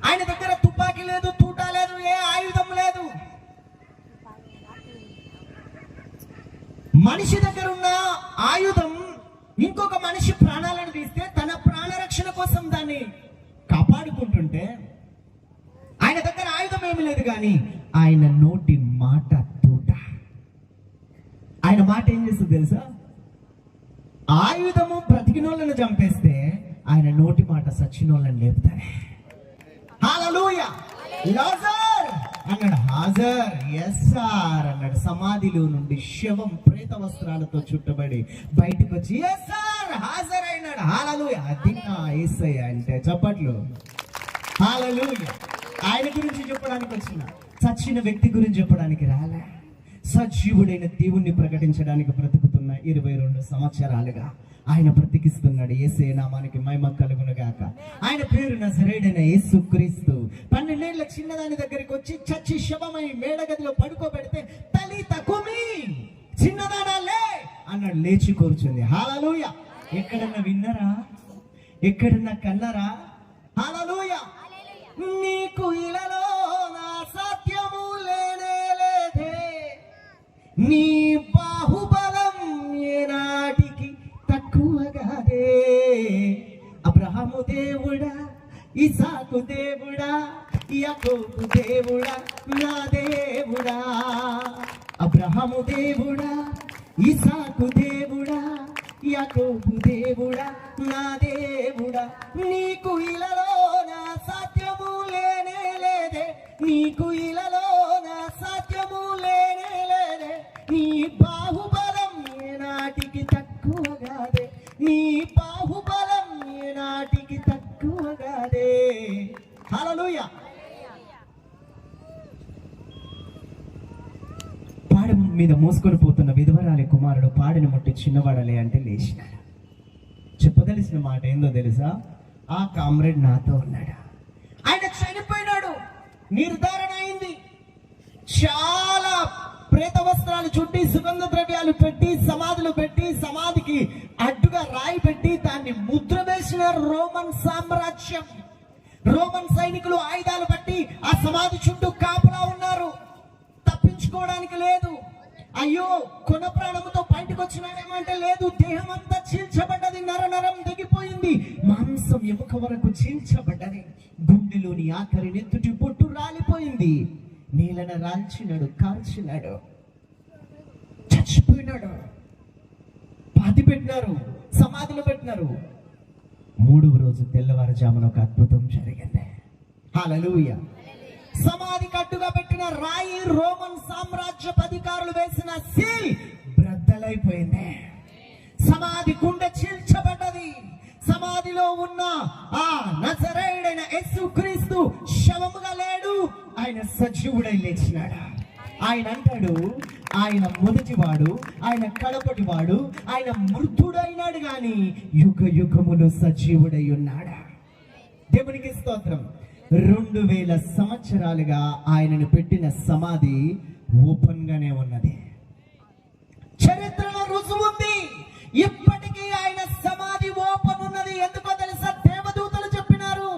ఆయన దగ్గర తుపాకీ లేదు, తూట లేదు, ఏ ఆయుధం లేదు. మనిషి దగ్గర ఉన్న ఆయుధం ఇంకొక మనిషి ప్రాణాలను తీస్తే తన ప్రాణరక్షణ కోసం దాన్ని కాపాడుకుంటుంటే, ఆయన దగ్గర ఆయుధం ఏమీ లేదు, కానీ ఆయన నోటి మాట తూట. ఆయన మాట ఏం చేస్తుంది తెలుసా? ఆయుధము బ్రతికినోళ్ళను చంపేస్తే ఆయన నోటి మాట సచ్చినోళ్ళని లేపుతాయి. హల్లెలూయా. లాజర్ అన్నాడు, హాజర్. ఎస్ సార్ అన్నాడు. సమాధిలో నుండి శవం ప్రేత వస్త్రాలతో చుట్టబడి బయటకు వచ్చి ఎస్ సార్ హాజర్ అయినాడు. హల్లెలూయా. అది నా యేసయ్య అంటే చప్పట్లు. హల్లెలూయా. ఆయన గురించి చెప్పడానికి వచ్చిన, చచ్చిన వ్యక్తి గురించి చెప్పడానికి రాలే. సజీవుడైన దేవుణ్ణి ప్రకటించడానికి బ్రతుకుతున్న 22 సంవత్సరాలుగా ఆయన బ్రతికిస్తున్నాడు. యేసయ్య నామానికి మహిమ కలుగును గాక. ఆయన పేరు నజరేయుడైన యేసుక్రీస్తు. 12 ఏళ్ల చిన్నదాని దగ్గరికి వచ్చి చచ్చి శవమై మేడగదిలో పడుకోబెడితే తలీత కుమి, చిన్నదానా లే అన్నాడు. లేచి కూర్చుంది. హల్లెలూయా. ఎక్కడన్నా విన్నరా? ఎక్కడన్నా కన్నరా? హల్లెలూయా. నీకు ఇలలో నా సత్యము లేనే లేదే, నీ బాహుబలం ఏనాటికి తక్కువగాదే. అబ్రహాము అబ్రహాము దేవుడా, ఇసాకు దేవుడా, యాకోబు దేవుడా, నా దేవుడా. అబ్రహాము దేవుడా, ఇసాకు దేవుడా, యాకోబు దేవుడా, నా దేవుడా. నీకు ఇలలో నా సాధ్యము లేనే లేదే, నీకు ఇలలో నా సాధ్యము లేనే లేదే. నీ బాహుబలం ఏనాటికి తక్కువగాదే, నీ బాహుబలం ఏనాటికి తక్కువగాదే. హల్లెలూయా. పాడి మీద మోసుకొని పోతున్న విధవరాలి కుమారుడు పాడిని ముట్టి చిన్నవాడలే అంటే లేచినాడు. చెప్పదలిసిన మాట ఏందో తెలుసా? ఆ కామ్రేడ్ నాతో ఉన్నాడు. ఆయన చనిపోయినాడు, నిర్ధారణ అయింది. చాలా ప్రేత వస్త్రాలు చుట్టి, సుగంధ ద్రవ్యాలు పెట్టి, సమాధులు పెట్టి, సమాధికి అడ్డుగా రాయి పెట్టి దాన్ని ముద్ర వేసిన రోమన్ సామ్రాజ్యం. రోమన్ సైనికులు ఆయుధాలు పట్టి ఆ సమాధి చుట్టూ కాపలా ఉన్నారు. తప్పించుకోవడానికి లేదు. అయ్యో కొన ప్రాణముతో బయటకు వచ్చినాడేమంటే లేదు. దేహం అంతా చీల్చబడ్డది, నరం తెగిపోయింది, మాంసం ఎముక వరకు చీల్చబడ్డది, గుండెలోని ఆఖరి నెత్తుటి పొట్టు రాలిపోయింది. నీళ్ళన రాల్చినాడు, కాల్చినాడు, చచ్చిపోయినాడు. పాతి పెట్టినారు, సమాధిలో పెట్టినారు. 3వ రోజు తెల్లవారుజామున ఒక అద్భుతం జరిగింది. హల్లెలూయా. సమాధి కట్టుగా పెట్టిన రాయి రోమన్ సామ్రాజ్యపు అధికారులు వేసిన సీల్ బ్రద్దలైపోయింది. సమాధి గుండె చీల్చబడ్డది. సమాధిలో ఉన్న ఆ నజరేయుడైన యేసుక్రీస్తు శవముగా లేడు, ఆయన సజీవుడై లేచినాడు. ఆయన అంటాడు, ఆయన మొదటివాడు, ఆయన కడపటివాడు, ఆయన మృతుడైనాడు గాని యుగ యుగములు సజీవుడై ఉన్నాడు. దేవునికి స్తోత్రం. 2000 సంవత్సరాలుగా ఆయనను పెట్టిన సమాధి ఓపెన్ గానే ఉన్నది. చరిత్రలో రుజువు ఉంది. ఇప్పటికీ ఆయన సమాధి ఓపెన్ ఉన్నది. ఎందుకో తెలుసా? దేవదూతలు చెప్పినారు,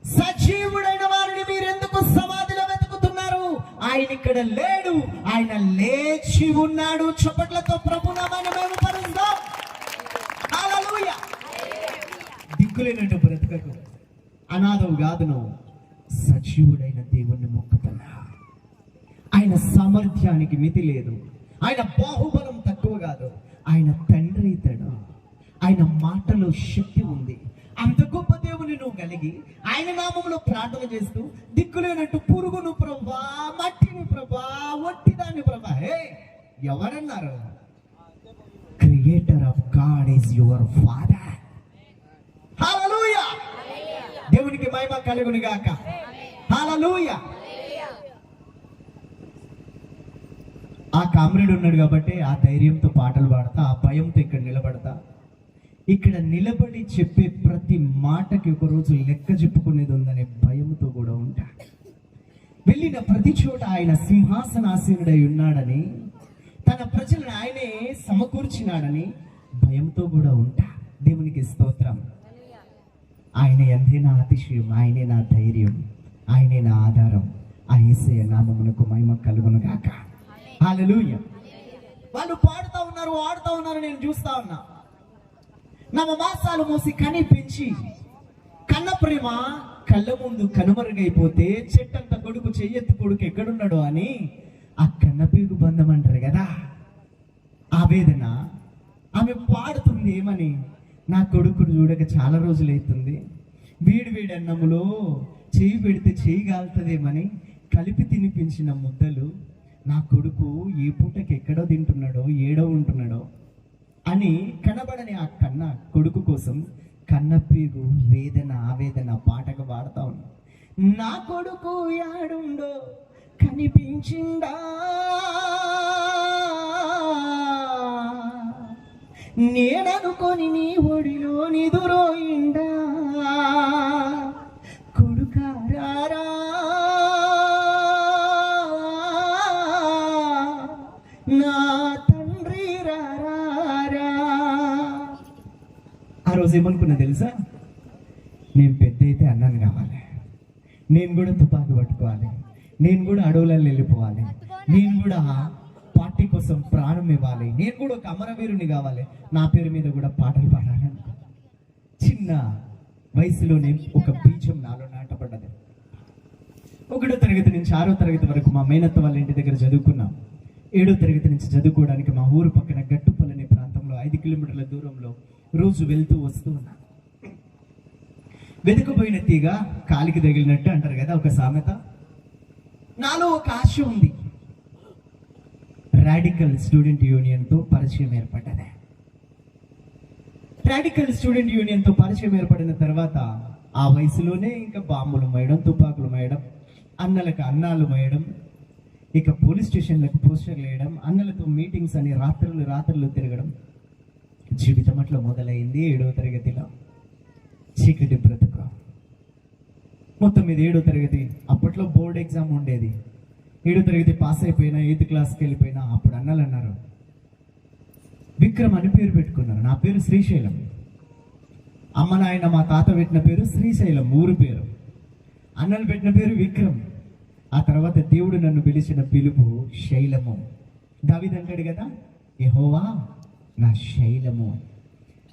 సజీవుడైన వారిని మీరు ఎందుకు సమాధిలో వెతుకుతున్నారు? ఆయన ఇక్కడ లేడు, ఆయన లేచి ఉన్నాడు. చప్పట్లతో ప్రభునామాన్ని మహిమపరుద్దాం. హల్లెలూయా. దిక్కులేనట్టు బ్రతుకకు, అనాథవు కాదు, నువ్వు సజీవుడైన దేవుణ్ణి మొక్కుతున్నా. ఆయన సామర్థ్యానికి మితి లేదు, ఆయన బాహుబలం తక్కువ కాదు, ఆయన తండ్రి ఇతడు, ఆయన మాటలో శక్తి ఉంది. అంత గొప్ప దేవుని నువ్వు కలిగి ఆయన నామములో ప్రార్థన చేస్తూ దిక్కులేనట్టు పురుగును ప్రభా, మట్టిని ప్రభా, ఒట్టిదాన్ని ప్రభా. హే, ఎవరన్నారు? Creator of God is your father. Hallelujah. దేవునికి మహిమ కలుగును గాక. హల్లెలూయా. ఆ కామ్రేడ్ ఉన్నాడు కాబట్టి ఆ ధైర్యంతో పాటలు పాడతా, ఆ భయంతో ఇక్కడ నిలబడతా. ఇక్కడ నిలబడి చెప్పే ప్రతి మాటకి ఒక రోజు లెక్క చెప్పుకునేది ఉందనే భయంతో కూడా ఉంటా. వెళ్ళిన ప్రతి చోట ఆయన సింహాసనాసీనుడై ఉన్నాడని, తన ప్రజలను ఆయనే సమకూర్చినాడని భయంతో కూడా ఉంటా. దేవునికి స్తోత్రం. ఆయన ఎందే నా అతిశయం, ఆయనే నా ధైర్యం, ఆయనే నా ఆధారం. ఆ యేసయ్య నామమునకు మహిమ కలుగును గాక. హల్లెలూయా. వాళ్ళు పాడుతూ ఉన్నారు, ఆడుతూ ఉన్నారు, నేను చూస్తా ఉన్నా. నవమాసాలు మోసి కని పెంచి కన్న ప్రేమ కళ్ళ ముందు కనుమరుగైపోతే చెట్టంత కొడుకు చెయ్యెత్తు కొడుకు ఎక్కడున్నాడో అని ఆ కన్నపేగు బంధం అంటారు కదా, ఆవేదన. ఆమె పాడుతుంది ఏమని? నా కొడుకును చూడక చాలా రోజులు అవుతుంది, వేడి వేడి అన్నములో చేయి పెడితే చేయి కాలుతుందేమని కలిపి తినిపించిన ముద్దలు నా కొడుకు ఏ పూటకి ఎక్కడో తింటున్నాడో, ఏడో ఉంటున్నాడో అని కనబడని ఆ కన్న కొడుకు కోసం కన్నపేగు వేదన ఆవేదన పాటగా పాడుతా ఉన్నా. నా కొడుకు యాడుండో కనిపించిందా, నేననుకొని నీ ఒడిలో నిదురోయిండా, కొడుకారా నా తండ్రి రారా. ఆ రోజు ఏమనుకున్నా తెలుసా? నేను పెద్ద అయితే అన్నాను కావాలి, నేను కూడా తుపాకీ పట్టుకోవాలి, నేను కూడా అడవులలో వెళ్ళిపోవాలి, నేను కూడా పార్టీ కోసం ప్రాణం ఇవ్వాలి, నేను కూడా ఒక అమరవీరుని కావాలి, నా పేరు మీద కూడా పాటలు పాడాలి. చిన్న వయసులోనే ఒక బీజం నాలో నాటపడ్డది. 1వ తరగతి నుంచి 6వ తరగతి వరకు మా మేనత్త వాళ్ళ ఇంటి దగ్గర చదువుకున్నాం. 7వ తరగతి నుంచి చదువుకోవడానికి మా ఊరు పక్కన గట్టుపల్లి అనే ప్రాంతంలో 5 కిలోమీటర్ల దూరంలో రోజు వెళ్తూ వస్తూ ఉన్నాం. వెతుకుపోయిన తీగ కాలికి తగిలినట్టు అంటారు కదా ఒక సామెత. నాలో ఒక ఆశ ఉంది. రాడికల్ స్టూడెంట్ యూనియన్తో పరిచయం ఏర్పడ్డది. రాడికల్ స్టూడెంట్ యూనియన్తో పరిచయం ఏర్పడిన తర్వాత ఆ వయసులోనే ఇంకా బాంబులు మోయడం, తుపాకులు మోయడం, అన్నలకు అన్నాలు మోయడం, ఇక పోలీస్ స్టేషన్లకు పోస్టర్లు వేయడం, అన్నలతో మీటింగ్స్ అని రాత్రులు తిరగడం జీవితం అట్లా మొదలైంది. 7వ తరగతిలో చీకటి బ్రతుకు. మొత్తం మీద 7వ తరగతి అప్పట్లో బోర్డ్ ఎగ్జామ్ ఉండేది. 7వ తరగతి పాస్ అయిపోయినా 8th క్లాస్కి వెళ్ళిపోయినా అప్పుడు అన్నలు అన్నారు, విక్రమ్ అని పేరు పెట్టుకున్నారు. నా పేరు శ్రీశైలం. అమ్మ నాయన మా తాత పెట్టిన పేరు శ్రీశైలం, ఊరు పేరు. అన్నలు పెట్టిన పేరు విక్రమ్. ఆ తర్వాత దేవుడు నన్ను పిలిచిన పిలుపు శైలము. దావీదు అంటాడు కదా, యెహోవా నా శైలము.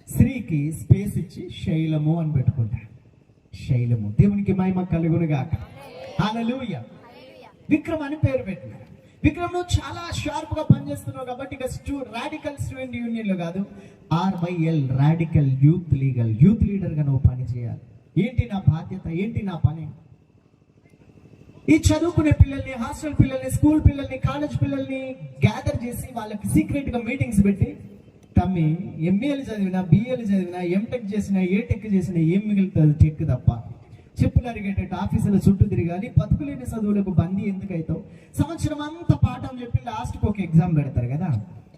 స్త్రీకి స్పేస్ ఇచ్చి శైలము అని పెట్టుకుంటా. శైలము, దేవునికి మహిమ కలుగునుగాక. హల్లెలూయా. విక్రమ్ అని పేరు పెట్టినారు. విక్రమ్ నువ్వు చాలా షార్ప్ గా పనిచేస్తున్నావు కాబట్టి ఇక రాడికల్ స్టూడెంట్ యూనియన్ లో కాదు, RYL రాడికల్ యూత్ లీడర్ గా నువ్వు పని చేయాలి. ఏంటి నా బాధ్యత, ఏంటి నా పని? ఈ చదువుకునే పిల్లల్ని, హాస్టల్ పిల్లల్ని, స్కూల్ పిల్లల్ని, కాలేజ్ పిల్లల్ని గ్యాదర్ చేసి వాళ్ళకి సీక్రెట్ గా మీటింగ్స్ పెట్టి, తమ్మి MAలు చదివినా, BAలు చదివినా, MTech చేసినా, టెక్ చేసినా ఏం మిగులుతుంది? టెక్ తప్ప. చెప్పులు అరిగేటట్టు ఆఫీసుల చుట్టూ తిరగాలి. బతుకులేని చదువులకు బందీ ఎందుకైతావు? సంవత్సరం అంతా పాఠం చెప్పి లాస్ట్కి ఒక ఎగ్జామ్ పెడతారు కదా,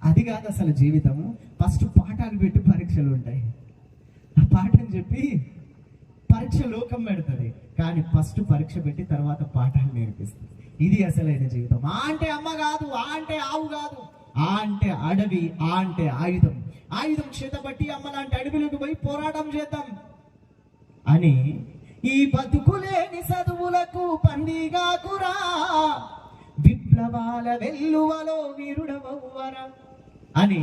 అది కాదు అసలు జీవితము. ఫస్ట్ పాఠాలు పెట్టి పరీక్షలు ఉంటాయి. ఆ పాఠం చెప్పి పరీక్ష లోకం పెడుతుంది, కానీ ఫస్ట్ పరీక్ష పెట్టి తర్వాత పాఠాలు నేర్పిస్తుంది. ఇది అసలైన జీవితం. ఆ అంటే అమ్మ కాదు, ఆ అంటే ఆవు కాదు, ఆ అంటే అడవి, ఆ అంటే ఆయుధం. ఆయుధం చేతబట్టి అమ్మ లాంటి అడవిలోకి పోయి పోరాటం చేద్దాం అని, ఈ బతుకులేని చదువులకు పందిగాకురా, విప్లవాల వెల్లువలో వీరుడవవ్వరా అని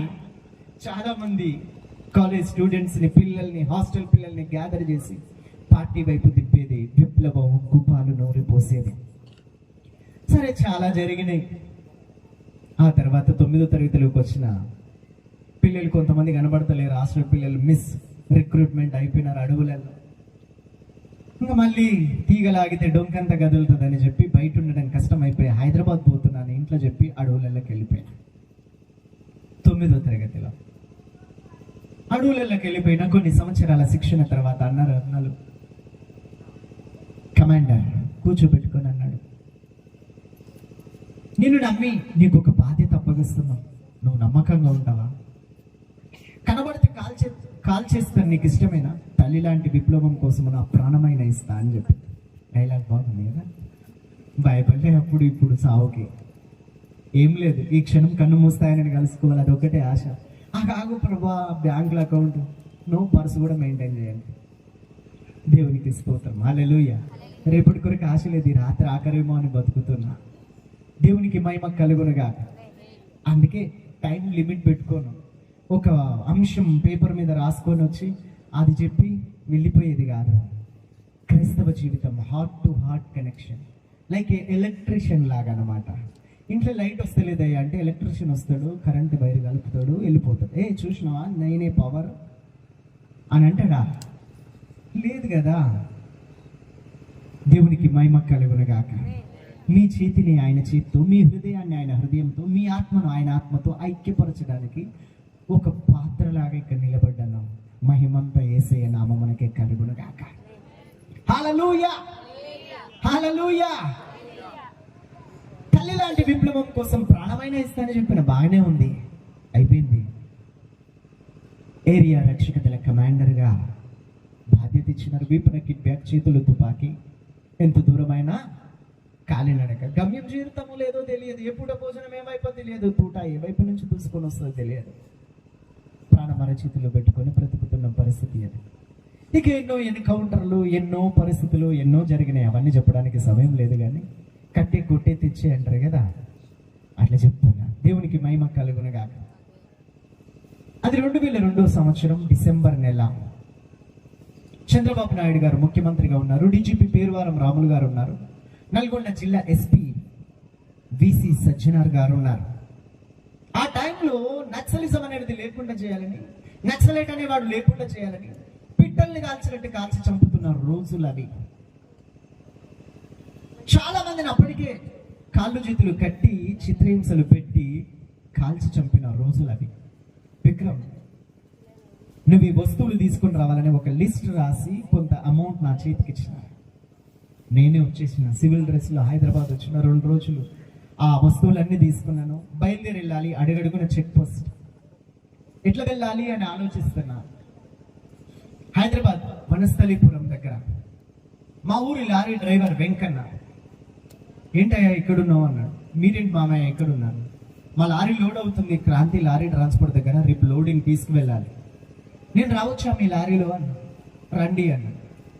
చాలా మంది కాలేజ్ స్టూడెంట్స్ ని, పిల్లల్ని, హాస్టల్ పిల్లల్ని గ్యాదర్ చేసి పార్టీ వైపు తిప్పేది, విప్లవ ఉగ్గుపాలు నూరిపోసేది. సరే, చాలా జరిగినాయి. ఆ తర్వాత 9వ తరగతిలోకి వచ్చిన పిల్లలు కొంతమంది కనబడతలేరు. హాస్టల్ పిల్లలు మిస్ రిక్రూట్మెంట్ అయిపోయినారు అడవులలో. ఇంకా మళ్ళీ తీగలాగితే డొంకంత కదులుతుందని చెప్పి బయట ఉండడం కష్టం అయిపోయి హైదరాబాద్ పోతున్నాను ఇంట్లో చెప్పి అడవులలోకి వెళ్ళిపోయినా. 9వ తరగతిలో అడవులలోకి వెళ్ళిపోయినా కొన్ని సంవత్సరాల శిక్షణ తర్వాత అన్నలు కమాండర్ కూర్చోబెట్టుకొని అన్నాడు, నిన్ను నమ్మి నీకు ఒక బాధ్యత అప్పగిస్తున్నావు, నువ్వు నమ్మకంగా ఉంటావా? కనబడితే కాల్ చేస్తాను, నీకు ఇష్టమేనా? తల్లి లాంటి విప్లవం కోసం నా ప్రాణమైన ఇస్తా అని చెప్పి డైలాగ్ బాగుంది కదా. భయపడ్డే అప్పుడు ఇప్పుడు సావుకి ఏం లేదు, ఈ క్షణం కన్ను మూస్తాయని కలుసుకోవాలి, అదొకటే ఆశ. ఆ కాగు ప్రభా, బ్యాంకుల అకౌంట్ నో, పర్సు కూడా మెయింటైన్ చేయండి. దేవునికి స్తోత్రం, హల్లెలూయా. రేపటి కొరకు ఆశ లేదు, ఈ రాత్రి ఆఖరేమో అని బతుకుతున్నా. దేవునికి మహిమ కలుగునుగా. అందుకే టైం లిమిట్ పెట్టుకోను. ఒక అంశం పేపర్ మీద రాసుకొని వచ్చి అది చెప్పి వెళ్ళిపోయేది కాదు. క్రైస్తవ జీవితం heart to heart connection, like electrician లాగా అనమాట. ఇంట్లో లైట్ వస్తలేదయ్యా అంటే ఎలక్ట్రీషియన్ వస్తాడు, కరెంటు వైర్ కలుపుతాడు, వెళ్ళిపోతాడు. చూసినావా నేనే పవర్ అని అంటాడా? లేదు కదా. దేవునికి మహిమ కలుగునుగాక. మీ చేతిని ఆయన చేతితో, మీ హృదయాన్ని ఆయన హృదయంతో, మీ ఆత్మను ఆయన ఆత్మతో ఐక్యపరచడానికి ఒక పాత్రలాగా ఇక్కడ నిలబడ్డాను. మహిమంతా యేసయ్య నామమునకే కలుగునుగాక. హల్లెలూయా, హల్లెలూయా. తల్లి లాంటి విప్లవం కోసం ప్రాణమైన ఇస్తానని చెప్పిన బాగానే ఉంది, అయిపోయింది. ఏరియా రక్షక దళ కమాండర్గా బాధ్యత ఇచ్చినారు. వీపున కిట్ బ్యాక్, చేతులు తుపాకీ, ఎంత దూరమైనా కాలినడక. గమ్యం చేరుతామో లేదో తెలియదు, ఎప్పుడో భోజనం ఏమైపో తెలియదు, పూట ఏ వైపు నుంచి దూసుకొని వస్తుందో తెలియదు. ప్రాణం అరచేతిలో పెట్టుకొని బ్రతుకుతున్న పరిస్థితి అది. ఇక ఎన్నో ఎన్కౌంటర్లు, ఎన్నో పరిస్థితులు, ఎన్నో జరిగినాయి. అవన్నీ చెప్పడానికి సమయం లేదు, కానీ కట్టే కొట్టే తెచ్చే అంటారు కదా, అట్లా చెప్తున్నా. దేవునికి మహిమ కలుగునుగాక. అది 2002 సంవత్సరం డిసెంబర్ నెల. చంద్రబాబు నాయుడు గారు ముఖ్యమంత్రిగా ఉన్నారు. డీజీపీ పేరువారం రాములు గారు ఉన్నారు. నల్గొండ జిల్లా ఎస్పీ విసి సజ్జనార్ గారు ఉన్నారు. ఆ టైంలో నక్సలిజం అనేది లేకుండా చేయాలని, నక్సలైట్ అనేవాడు లేకుండా చేయాలని పిట్టల్ని కాల్చినట్టు కాల్చి చంపుతున్న రోజులు అవి. చాలా మందిని అప్పటికే కాళ్ళు చేతులు కట్టి చిత్రహింసలు పెట్టి కాల్చి చంపిన రోజులు అవి. విక్రమ్, నువ్వు ఈ వస్తువులు తీసుకుని రావాలని ఒక లిస్ట్ రాసి కొంత అమౌంట్ నా చేతికి ఇచ్చిన. నేనే వచ్చేసిన సివిల్ డ్రెస్లో హైదరాబాద్ వచ్చిన 2 రోజులు ఆ వస్తువులన్నీ తీసుకున్నాను. బయలుదేరి వెళ్ళాలి. అడుగడుగున చెక్ పోస్ట్. ఎట్లా వెళ్ళాలి అని ఆలోచిస్తున్నా. హైదరాబాద్ వనస్థలీపురం దగ్గర మా ఊరి లారీ డ్రైవర్ వెంకన్న, ఏంటయ్యా ఇక్కడున్నావు అన్నాడు. మీరేంటి మామయ్య ఎక్కడున్నారు? మా లారీ లోడ్ అవుతుంది క్రాంతి లారీ ట్రాన్స్పోర్ట్ దగ్గర, రేపు లోడింగ్ తీసుకువెళ్ళాలి. నేను రావచ్చా మీ లారీలో అన్న? రండి అన్న.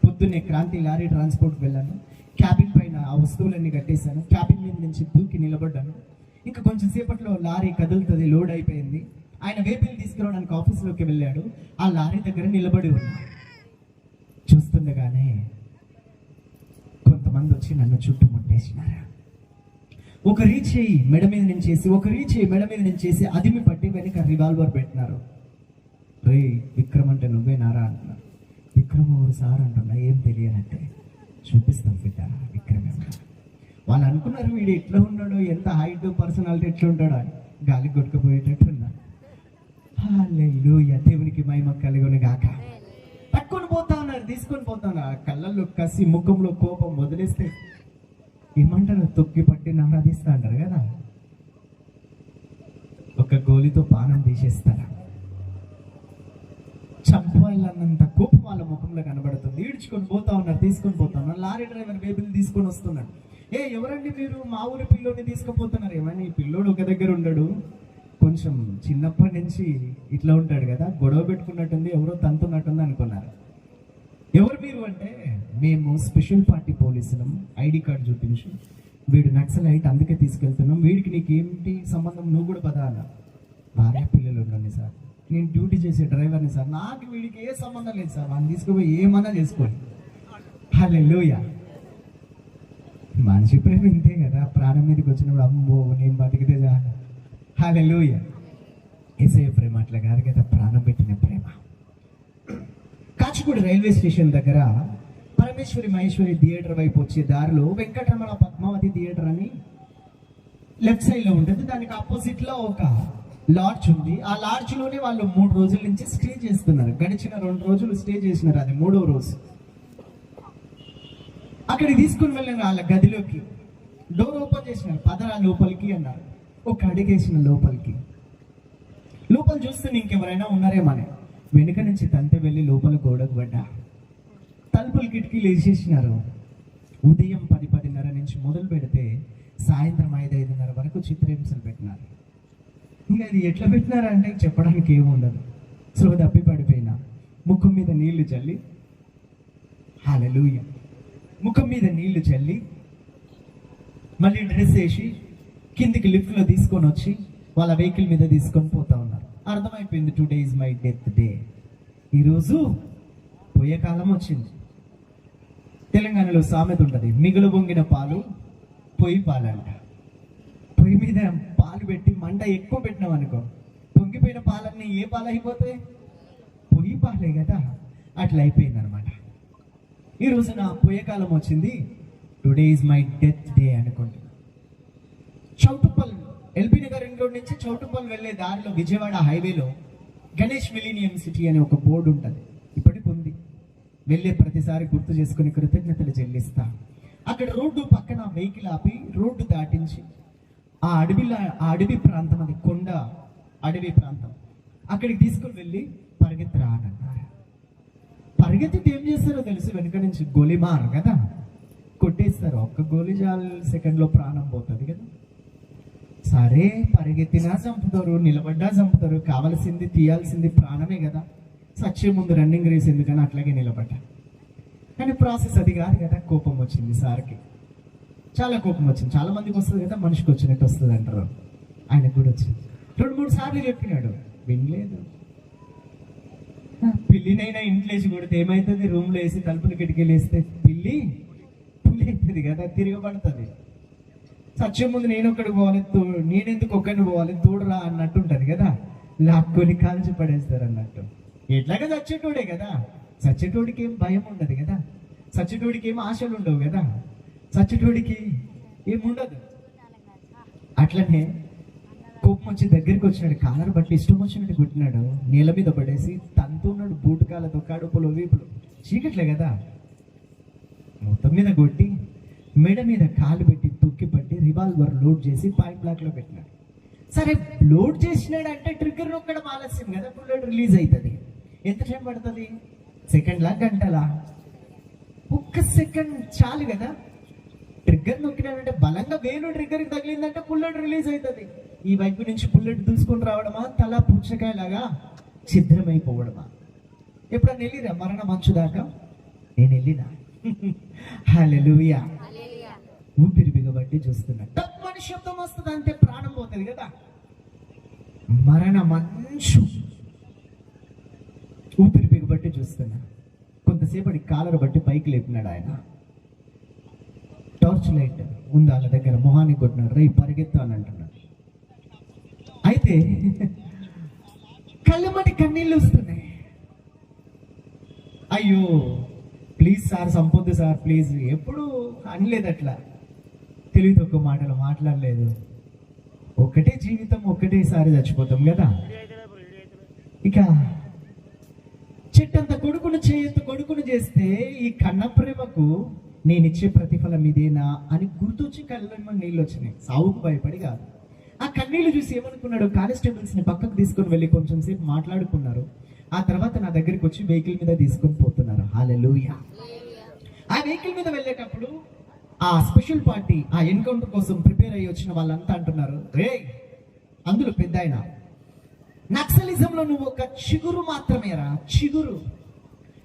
పొద్దున్నే క్రాంతి లారీ ట్రాన్స్పోర్ట్కి వెళ్ళాను. క్యాబిన్ పైన ఆ వస్తువులన్నీ కట్టేశాను. క్యాబిన్ మీద నుంచి దూకి నిలబడ్డాను. ఇంకా కొంచెం సేపట్లో లారీ కదులుతుంది, లోడ్ అయిపోయింది. ఆయన వేపిల్ తీసుకురావడానికి ఆఫీస్లోకి వెళ్ళాడు. ఆ లారీ దగ్గర నిలబడి ఉన్నాడు. చూస్తుండగానే కొంతమంది వచ్చి నన్ను చుట్టుముట్టేసినారు. ఒక రీచేయి మెడ మీద నుంచేసి, ఒక రీచేయి మెడ మీద నుంచేసి అదిమి పట్టి వెనక రివాల్వర్ పెట్టినారు. రే విక్రమ్ అంటే నువ్వేనారా అంటున్నారు. విక్రమ్ ఎవరు సార్ అంటున్నా. ఏం తెలియనంటే చూపిస్తాం బిడ్డ విక్రమ్ ఎవరు. వాళ్ళు అనుకున్నారు వీడు ఎట్లా ఉన్నాడో, ఎంత హైట్ పర్సనాలిటీ ఎట్లా ఉంటాడో అని. గాలి కొట్టుకుపోయేటట్టున్నా. హల్లెలూయా, దేవునికి మహిమ కలుగును గాక. పట్టుకొని పోతా ఉన్నారు, తీసుకొని పోతా ఉన్నారు. కళ్ళల్లో కసి, ముఖంలో కోపం వదిలేస్తే ఏమంటారు, తొక్కి పట్టి నారాధిస్తా అంటారు కదా. ఒక గోలితో పానం తీసేస్తారా. చంపాలన్నంత కోపం వాళ్ళ ముఖంలో కనబడుతుంది. ఈడ్చుకొని పోతా ఉన్నారు, తీసుకొని పోతా ఉన్నారు. లారీ డ్రైవర్ బేబీలు తీసుకొని వస్తున్నాడు. ఎవరండి మీరు? మా ఊరి పిల్లోని తీసుకుపోతున్నారు. ఏమని ఈ పిల్లోడు ఒక దగ్గర ఉండడు, కొంచెం చిన్నప్పటి నుంచి ఇట్లా ఉంటాడు కదా, గొడవ పెట్టుకున్నట్టుంది, ఎవరో తంతున్నట్టుంది అనుకున్నారు. ఎవరు మీరు అంటే, మేము స్పెషల్ పార్టీ పోలీసులం, ఐడి కార్డు చూపించు, వీడు నక్సలైట్ అందుకే తీసుకెళ్తున్నాం, వీడికి నీకు ఏంటి సంబంధం, నువ్వు కూడా పదా అన్న. భార్య పిల్లలు ఉండండి సార్, నేను డ్యూటీ చేసే డ్రైవర్ని సార్, నాకు వీడికి ఏ సంబంధం లేదు సార్, వాడిని తీసుకుపోయి ఏమన్నా చేసుకోండి. హల్లెలూయా. మనిషి ప్రేమ ఇంతే కదా, ప్రాణం మీదకి వచ్చినప్పుడు అమ్మో నేను బతికితే చాలు. హల్లెలూయా. యేసయ్య ప్రేమ అట్లా కాదు కదా, ప్రాణం పెట్టిన ప్రేమ. కాచిగూడ రైల్వే స్టేషన్ దగ్గర పరమేశ్వరి మహేశ్వరి థియేటర్ వైపు వచ్చే దారిలో వెంకటరమణ పద్మావతి థియేటర్ అని లెఫ్ట్ సైడ్ లో ఉంటుంది. దానికి ఆపోజిట్ లో ఒక లాడ్జ్ ఉంది. ఆ లాడ్జ్ లోనే వాళ్ళు 3 రోజుల నుంచి స్టే చేస్తున్నారు. గడిచిన 2 రోజులు స్టే చేసినారు, అది 3వ రోజు. అక్కడికి తీసుకుని వెళ్ళిన వాళ్ళ గదిలోకి డోర్ ఓపెన్ చేసినారు. పదరా లోపలికి అన్నారు. ఒక అడిగేసిన లోపలికి. లోపల చూస్తే ఇంకెవరైనా ఉన్నారేమని వెనుక నుంచి తంతే వెళ్ళి లోపల గోడకు పడ్డా. తలుపులు కిటికీలు వేసేసినారు. ఉదయం 10-10:30 నుంచి మొదలు పెడితే సాయంత్రం 5-5:30 వరకు చిత్రహింసలు పెట్టినారు. ఇంకా అది ఎట్లా పెట్టినారంటే చెప్పడానికి ఏముండదు. సో తప్పి పడిపోయినా ముఖం మీద నీళ్లు చల్లి, హల్లెలూయా, ముఖం మీద నీళ్లు చల్లి మళ్ళీ డ్రెస్ వేసి కిందికి లిఫ్ట్లో తీసుకొని వచ్చి వాళ్ళ వెహికల్ మీద తీసుకొని పోతా ఉన్నారు. అర్థమైపోయింది, today is my death day. ఈరోజు పోయే కాలం వచ్చింది. తెలంగాణలో సామెత ఉంటుంది, మిగులు పొంగిన పాలు పొయ్యి పాలంట. పొయ్యి మీద పాలు పెట్టి మంట ఎక్కువ పెట్టినాం అనుకో, పొంగిపోయిన పాలన్నీ ఏ పాలు అయిపోతాయి? పొయ్యి పాలే కదా. అట్లా అయిపోయింది అనమాట. ఈ రోజు నా పోయే కాలం వచ్చింది. Today is my death day అనుకోండి. చౌటుప్పల్, ఎల్బీ నగర్ రింగ్ రోడ్ నుంచి చౌటుప్పల్ వెళ్ళే దారిలో విజయవాడ హైవేలో గణేష్ మిలీనియం సిటీ అనే ఒక బోర్డు ఉంటుంది. ఇప్పటికి ఉంది. వెళ్ళే ప్రతిసారి గుర్తు చేసుకుని కృతజ్ఞతలు చెల్లిస్తా. అక్కడ రోడ్డు పక్కన వెహికల్ ఆపి రోడ్డు దాటించి ఆ అడవి ప్రాంతం, అది కొండ అడవి ప్రాంతం, అక్కడికి తీసుకుని వెళ్ళి పరిగెత్తరా అని అన్నారు. పరిగెత్తితే ఏం చేస్తారో తెలుసు, వెనుక నుంచి గోలీమార్ కదా, కొట్టేస్తారు. ఒక్క గోలీ చాలు, సెకండ్లో ప్రాణం పోతుంది కదా. సరే పరిగెత్తినా చంపుతారు, నిలబడ్డా చంపుతారు, కావలసింది తీయాల్సింది ప్రాణమే కదా. సచ్చే ముందు రన్నింగ్ రేస్ ఎందుకని అట్లాగే నిలబడ్డా. కానీ ప్రాసెస్ అది కాదు కదా. కోపం వచ్చింది సార్కి, చాలా కోపం వచ్చింది. చాలా మందికి వస్తుంది కదా, మనిషికి వచ్చినట్టు వస్తుంది అంటారు. ఆయనకు కూడా వచ్చింది. 2-3 సార్లు చెప్పినాడు, వినలేదు. పిల్లినైనా ఇంట్లో వేసి కొడితే ఏమవుతుంది? రూమ్లో వేసి తలుపులు కిటికీలు వేస్తే పిల్లి పులి అవుతుంది కదా, తిరగబడుతుంది. సత్యం ముందు నేను ఒక్కడికి పోవాలి, నేనెందుకు ఒక్కడిని పోవాలి, తోడురా అన్నట్టు ఉంటుంది కదా, లాక్కొని కాల్చి పడేస్తారు అన్నట్టు. ఎట్లాగా చచ్చేటోడే కదా, చచ్చేటోడికి ఏం భయం ఉండదు కదా, చచ్చేటోడికి ఏం ఆశలు ఉండవు కదా, చచ్చేటోడికి ఏముండదు. అట్లనే కోపం వచ్చి దగ్గరికి వచ్చినాడు, కాలర్ బట్టి ఇష్టం వచ్చినట్టు కొట్టినాడు, నేల మీద పడేసి తంతున్నాడు, బూటకాలతో కడుపులో వీపులు, చీకట్లే కదా, మొత్తం మీద కొట్టి మెడ మీద కాలు పెట్టి తొక్కి పట్టి రివాల్వర్ లోడ్ చేసి పాయింట్ బ్లాక్ లో పెట్టినాడు. సరే లోడ్ చేసినాడు అంటే ట్రిగ్గర్ నొక్కడం ఆలస్యం కదా, బుల్లెట్ రిలీజ్ అవుతుంది. ఎంత టైం పడుతుంది? సెకండ్లా గంటలా? ఒక్క సెకండ్ చాలు కదా. ట్రిగ్గర్ నొక్కినాడంటే బలంగా వేలు ట్రిగ్గర్కి తగిలిందంటే బుల్లెట్ రిలీజ్ అవుతుంది. ఈ వైపు నుంచి బుల్లెట్ దూసుకొని రావడమా, తల పుచ్చకాయలాగా ఛిద్రమైపోవడమా? ఎప్పుడన్నా వెళ్ళిరా మరణ మంచు దాకా? నేను వెళ్ళినా. హల్లెలూయా. ఊపిరి బిగబట్టి చూస్తున్నా, తప్పని శబ్దం వస్తుంది అంతే, ప్రాణం పోతుంది కదా. మరణ మంచు, ఊపిరి బిగబట్టి చూస్తున్నా. కొంతసేపటి కాలర్ బట్టి పైకి లేపినాడు ఆయన. టార్చ్ లైట్ ఉంది వాళ్ళ దగ్గర, మొహానికి కొట్టినాడు, రేయ్ పరిగెత్తు అని అంటున్నాడు. అయితే కళ్ళమటి కన్నీళ్ళు వస్తున్నాయి. అయ్యో ప్లీజ్ సార్ సంపొద్దు సార్ ప్లీజ్, ఎప్పుడు అనలేదు అట్లా, తెలియదు ఒక్క మాటలు మాట్లాడలేదు. ఒక్కటే జీవితం, ఒక్కటేసారి చచ్చిపోతాం కదా. ఇక చెట్టంత కొడుకును చేయొద్దు, కొడుకును చేస్తే ఈ కన్న ప్రేమకు నేను ఇచ్చే ప్రతిఫలం ఇదేనా అని గుర్తొచ్చి కళ్ళలో నీళ్ళు వచ్చినాయి. సావుకు భయపడి కాదు. ఆ కన్నీళ్లు చూసి ఏమనుకున్నాడు, కానిస్టేబుల్స్ ని పక్కకు తీసుకొని వెళ్ళి కొంచెం సేపు మాట్లాడుకున్నారు. ఆ తర్వాత నా దగ్గరికి వచ్చి వెహికల్ మీద తీసుకొని పోతున్నారు. హల్లెలూయా. ఆ వెహికల్ మీద వెళ్ళేటప్పుడు ఆ స్పెషల్ పార్టీ ఆ ఎన్కౌంటర్ కోసం ప్రిపేర్ అయ్యి వచ్చిన వాళ్ళంతా అంటున్నారు, రే అందులో పెద్ద ఆయన, నక్సలిజంలో నువ్వు ఒక చిగురు మాత్రమేరా, చిగురు.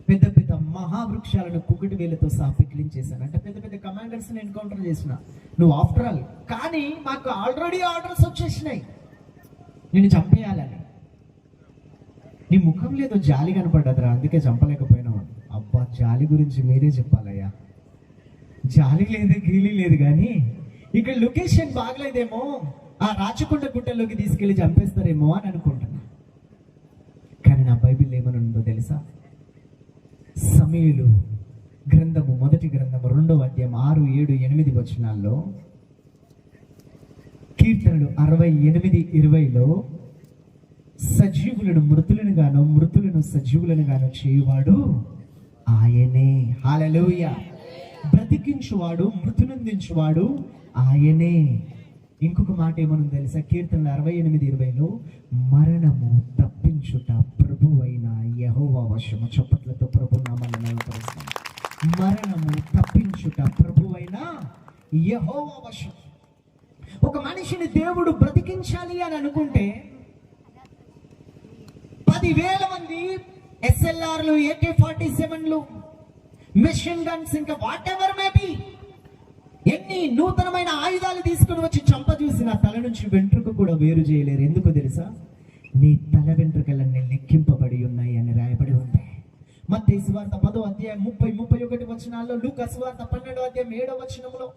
పెద్ద పెద్ద మహావృక్షాలను కుక్కటి వేలతో సహా పిక్లించేశాను. అంటే పెద్ద పెద్ద కమాండర్స్ ని ఎన్కౌంటర్ చేసిన నువ్వు ఆఫ్టర్ ఆల్. కానీ మాకు ఆల్రెడీ ఆర్డర్స్ వచ్చేసినాయి నిన్ను చంపేయాలని. నీ ముఖం లేదో జాలి కనపడ్డదిరా, అందుకే చంపలేకపోయినావు. అబ్బా జాలి గురించి మీరే చెప్పాలయ్యా. జాలి లేదు గీలి లేదు, కానీ ఇక్కడ లొకేషన్ బాగలేదేమో, ఆ రాచకొండ గుట్టలోకి తీసుకెళ్లి చంపేస్తారేమో అని అనుకుంటున్నా. కానీ నా బైబిల్ ఏమని ఉందో తెలుసా? సమూయేలు గ్రంథము, మొదటి గ్రంథము 2వ అధ్యాయం 6, 7, 8 వచనాల్లో, కీర్తనలు 68, 20లో సజీవులను మృతులను గాను, మృతులను సజీవులను గాను చేయువాడు ఆయనే. హల్లెలూయా. బ్రతికించువాడు, మృతునందించువాడు ఆయనే. ఇంకొక మాట ఏమని తెలుసా? కీర్తనలు 68, 20లో మరణము తప్పించుట ప్రభువైన యెహోవా వశము. చప్పట్లతో ప్రభు నామాన్ని మహిమపరుస్తాం. మరణము తప్పించుట ప్రభువైన యెహోవా వశం. ఒక మనిషిని దేవుడు బ్రతికించాలి అని అనుకుంటే 10,000 మంది SLRలు, AK-47లు, మెషిన్ గన్స్, ఇంకా వాట్ ఎవర్ మే బి, ఎన్ని నూతనమైన ఆయుధాలు తీసుకుని వచ్చి చంప చూసిన తల నుంచి వెంట్రుక కూడా వేరు చేయలేరు. ఎందుకు తెలుసా? నీ తల వెంట్రుకలన్నీ లెక్కింపబడి ఉన్నాయి అని రాయబడి ఉంది. మత్తయి సువార్త 10వ అధ్యాయం 30, 31 వచనాల్లో, లూకా సువార్త 12వ అధ్యాయం 7వ వచనంలో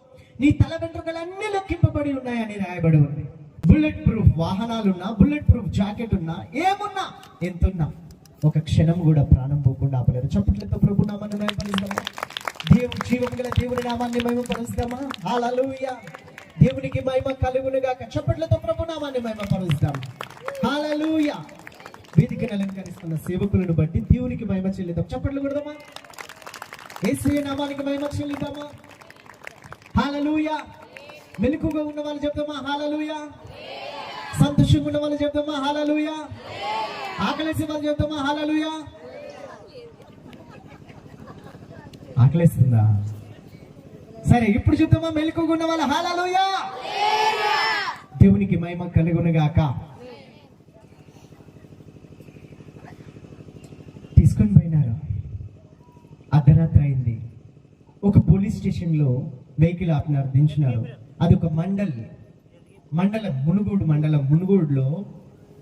నీ తల వెంట్రుకలన్నీ లెక్కింపబడి ఉన్నాయని రాయబడి ఉంది. బుల్లెట్ ప్రూఫ్ వాహనాలున్నా, బుల్లెట్ ప్రూఫ్ జాకెట్ ఉన్నా, ఏమున్నా, ఎంతున్నా, ఒక క్షణం కూడా ప్రాణం పోకుండా ఆపలేరు. చప్పట్లతో ప్రభు నామాన్ని మహిమపరుస్తామా? దేవుని జీవము గల దేవుని నామాన్ని మహిమపరుస్తామా? హల్లెలూయా. దేవునికి మహిమ కలుగును గాక. చప్పట్లతో ప్రభు నామాన్ని మహిమపరుస్తాం. హల్లెలూయా. వేదికను అలంకరిస్తున్న సేవకులను బట్టి దేవునికి మహిమ చెల్లిద్దాం. చప్పట్లు కొడదామా? యేసయ్య నామానికి మహిమ చెల్లిద్దామా? హల్లెలూయా. మెలకుగా ఉన్న వాళ్ళు చెప్తామా? హల్లెలూయా. సంతోషంగా ఉన్న వాళ్ళు చెప్తామా? హల్లెలూయా. ఆకలేసే వాళ్ళు చెప్తామా? హల్లెలూయా. ఆకలేస్తుందా? సరే ఇప్పుడు చెప్తామా? మెలకుగా ఉన్న వాళ్ళు హల్లెలూయా. దేవునికి మహిమ కలుగునుగాక. తీసుకొని పోయినారు. అర్ధరాత్రి అయింది. ఒక పోలీస్ స్టేషన్లో వెహికల్ ఆపినారు, దించినారు. అది ఒక మండలం, మునుగోడు మండలం. మునుగోడులో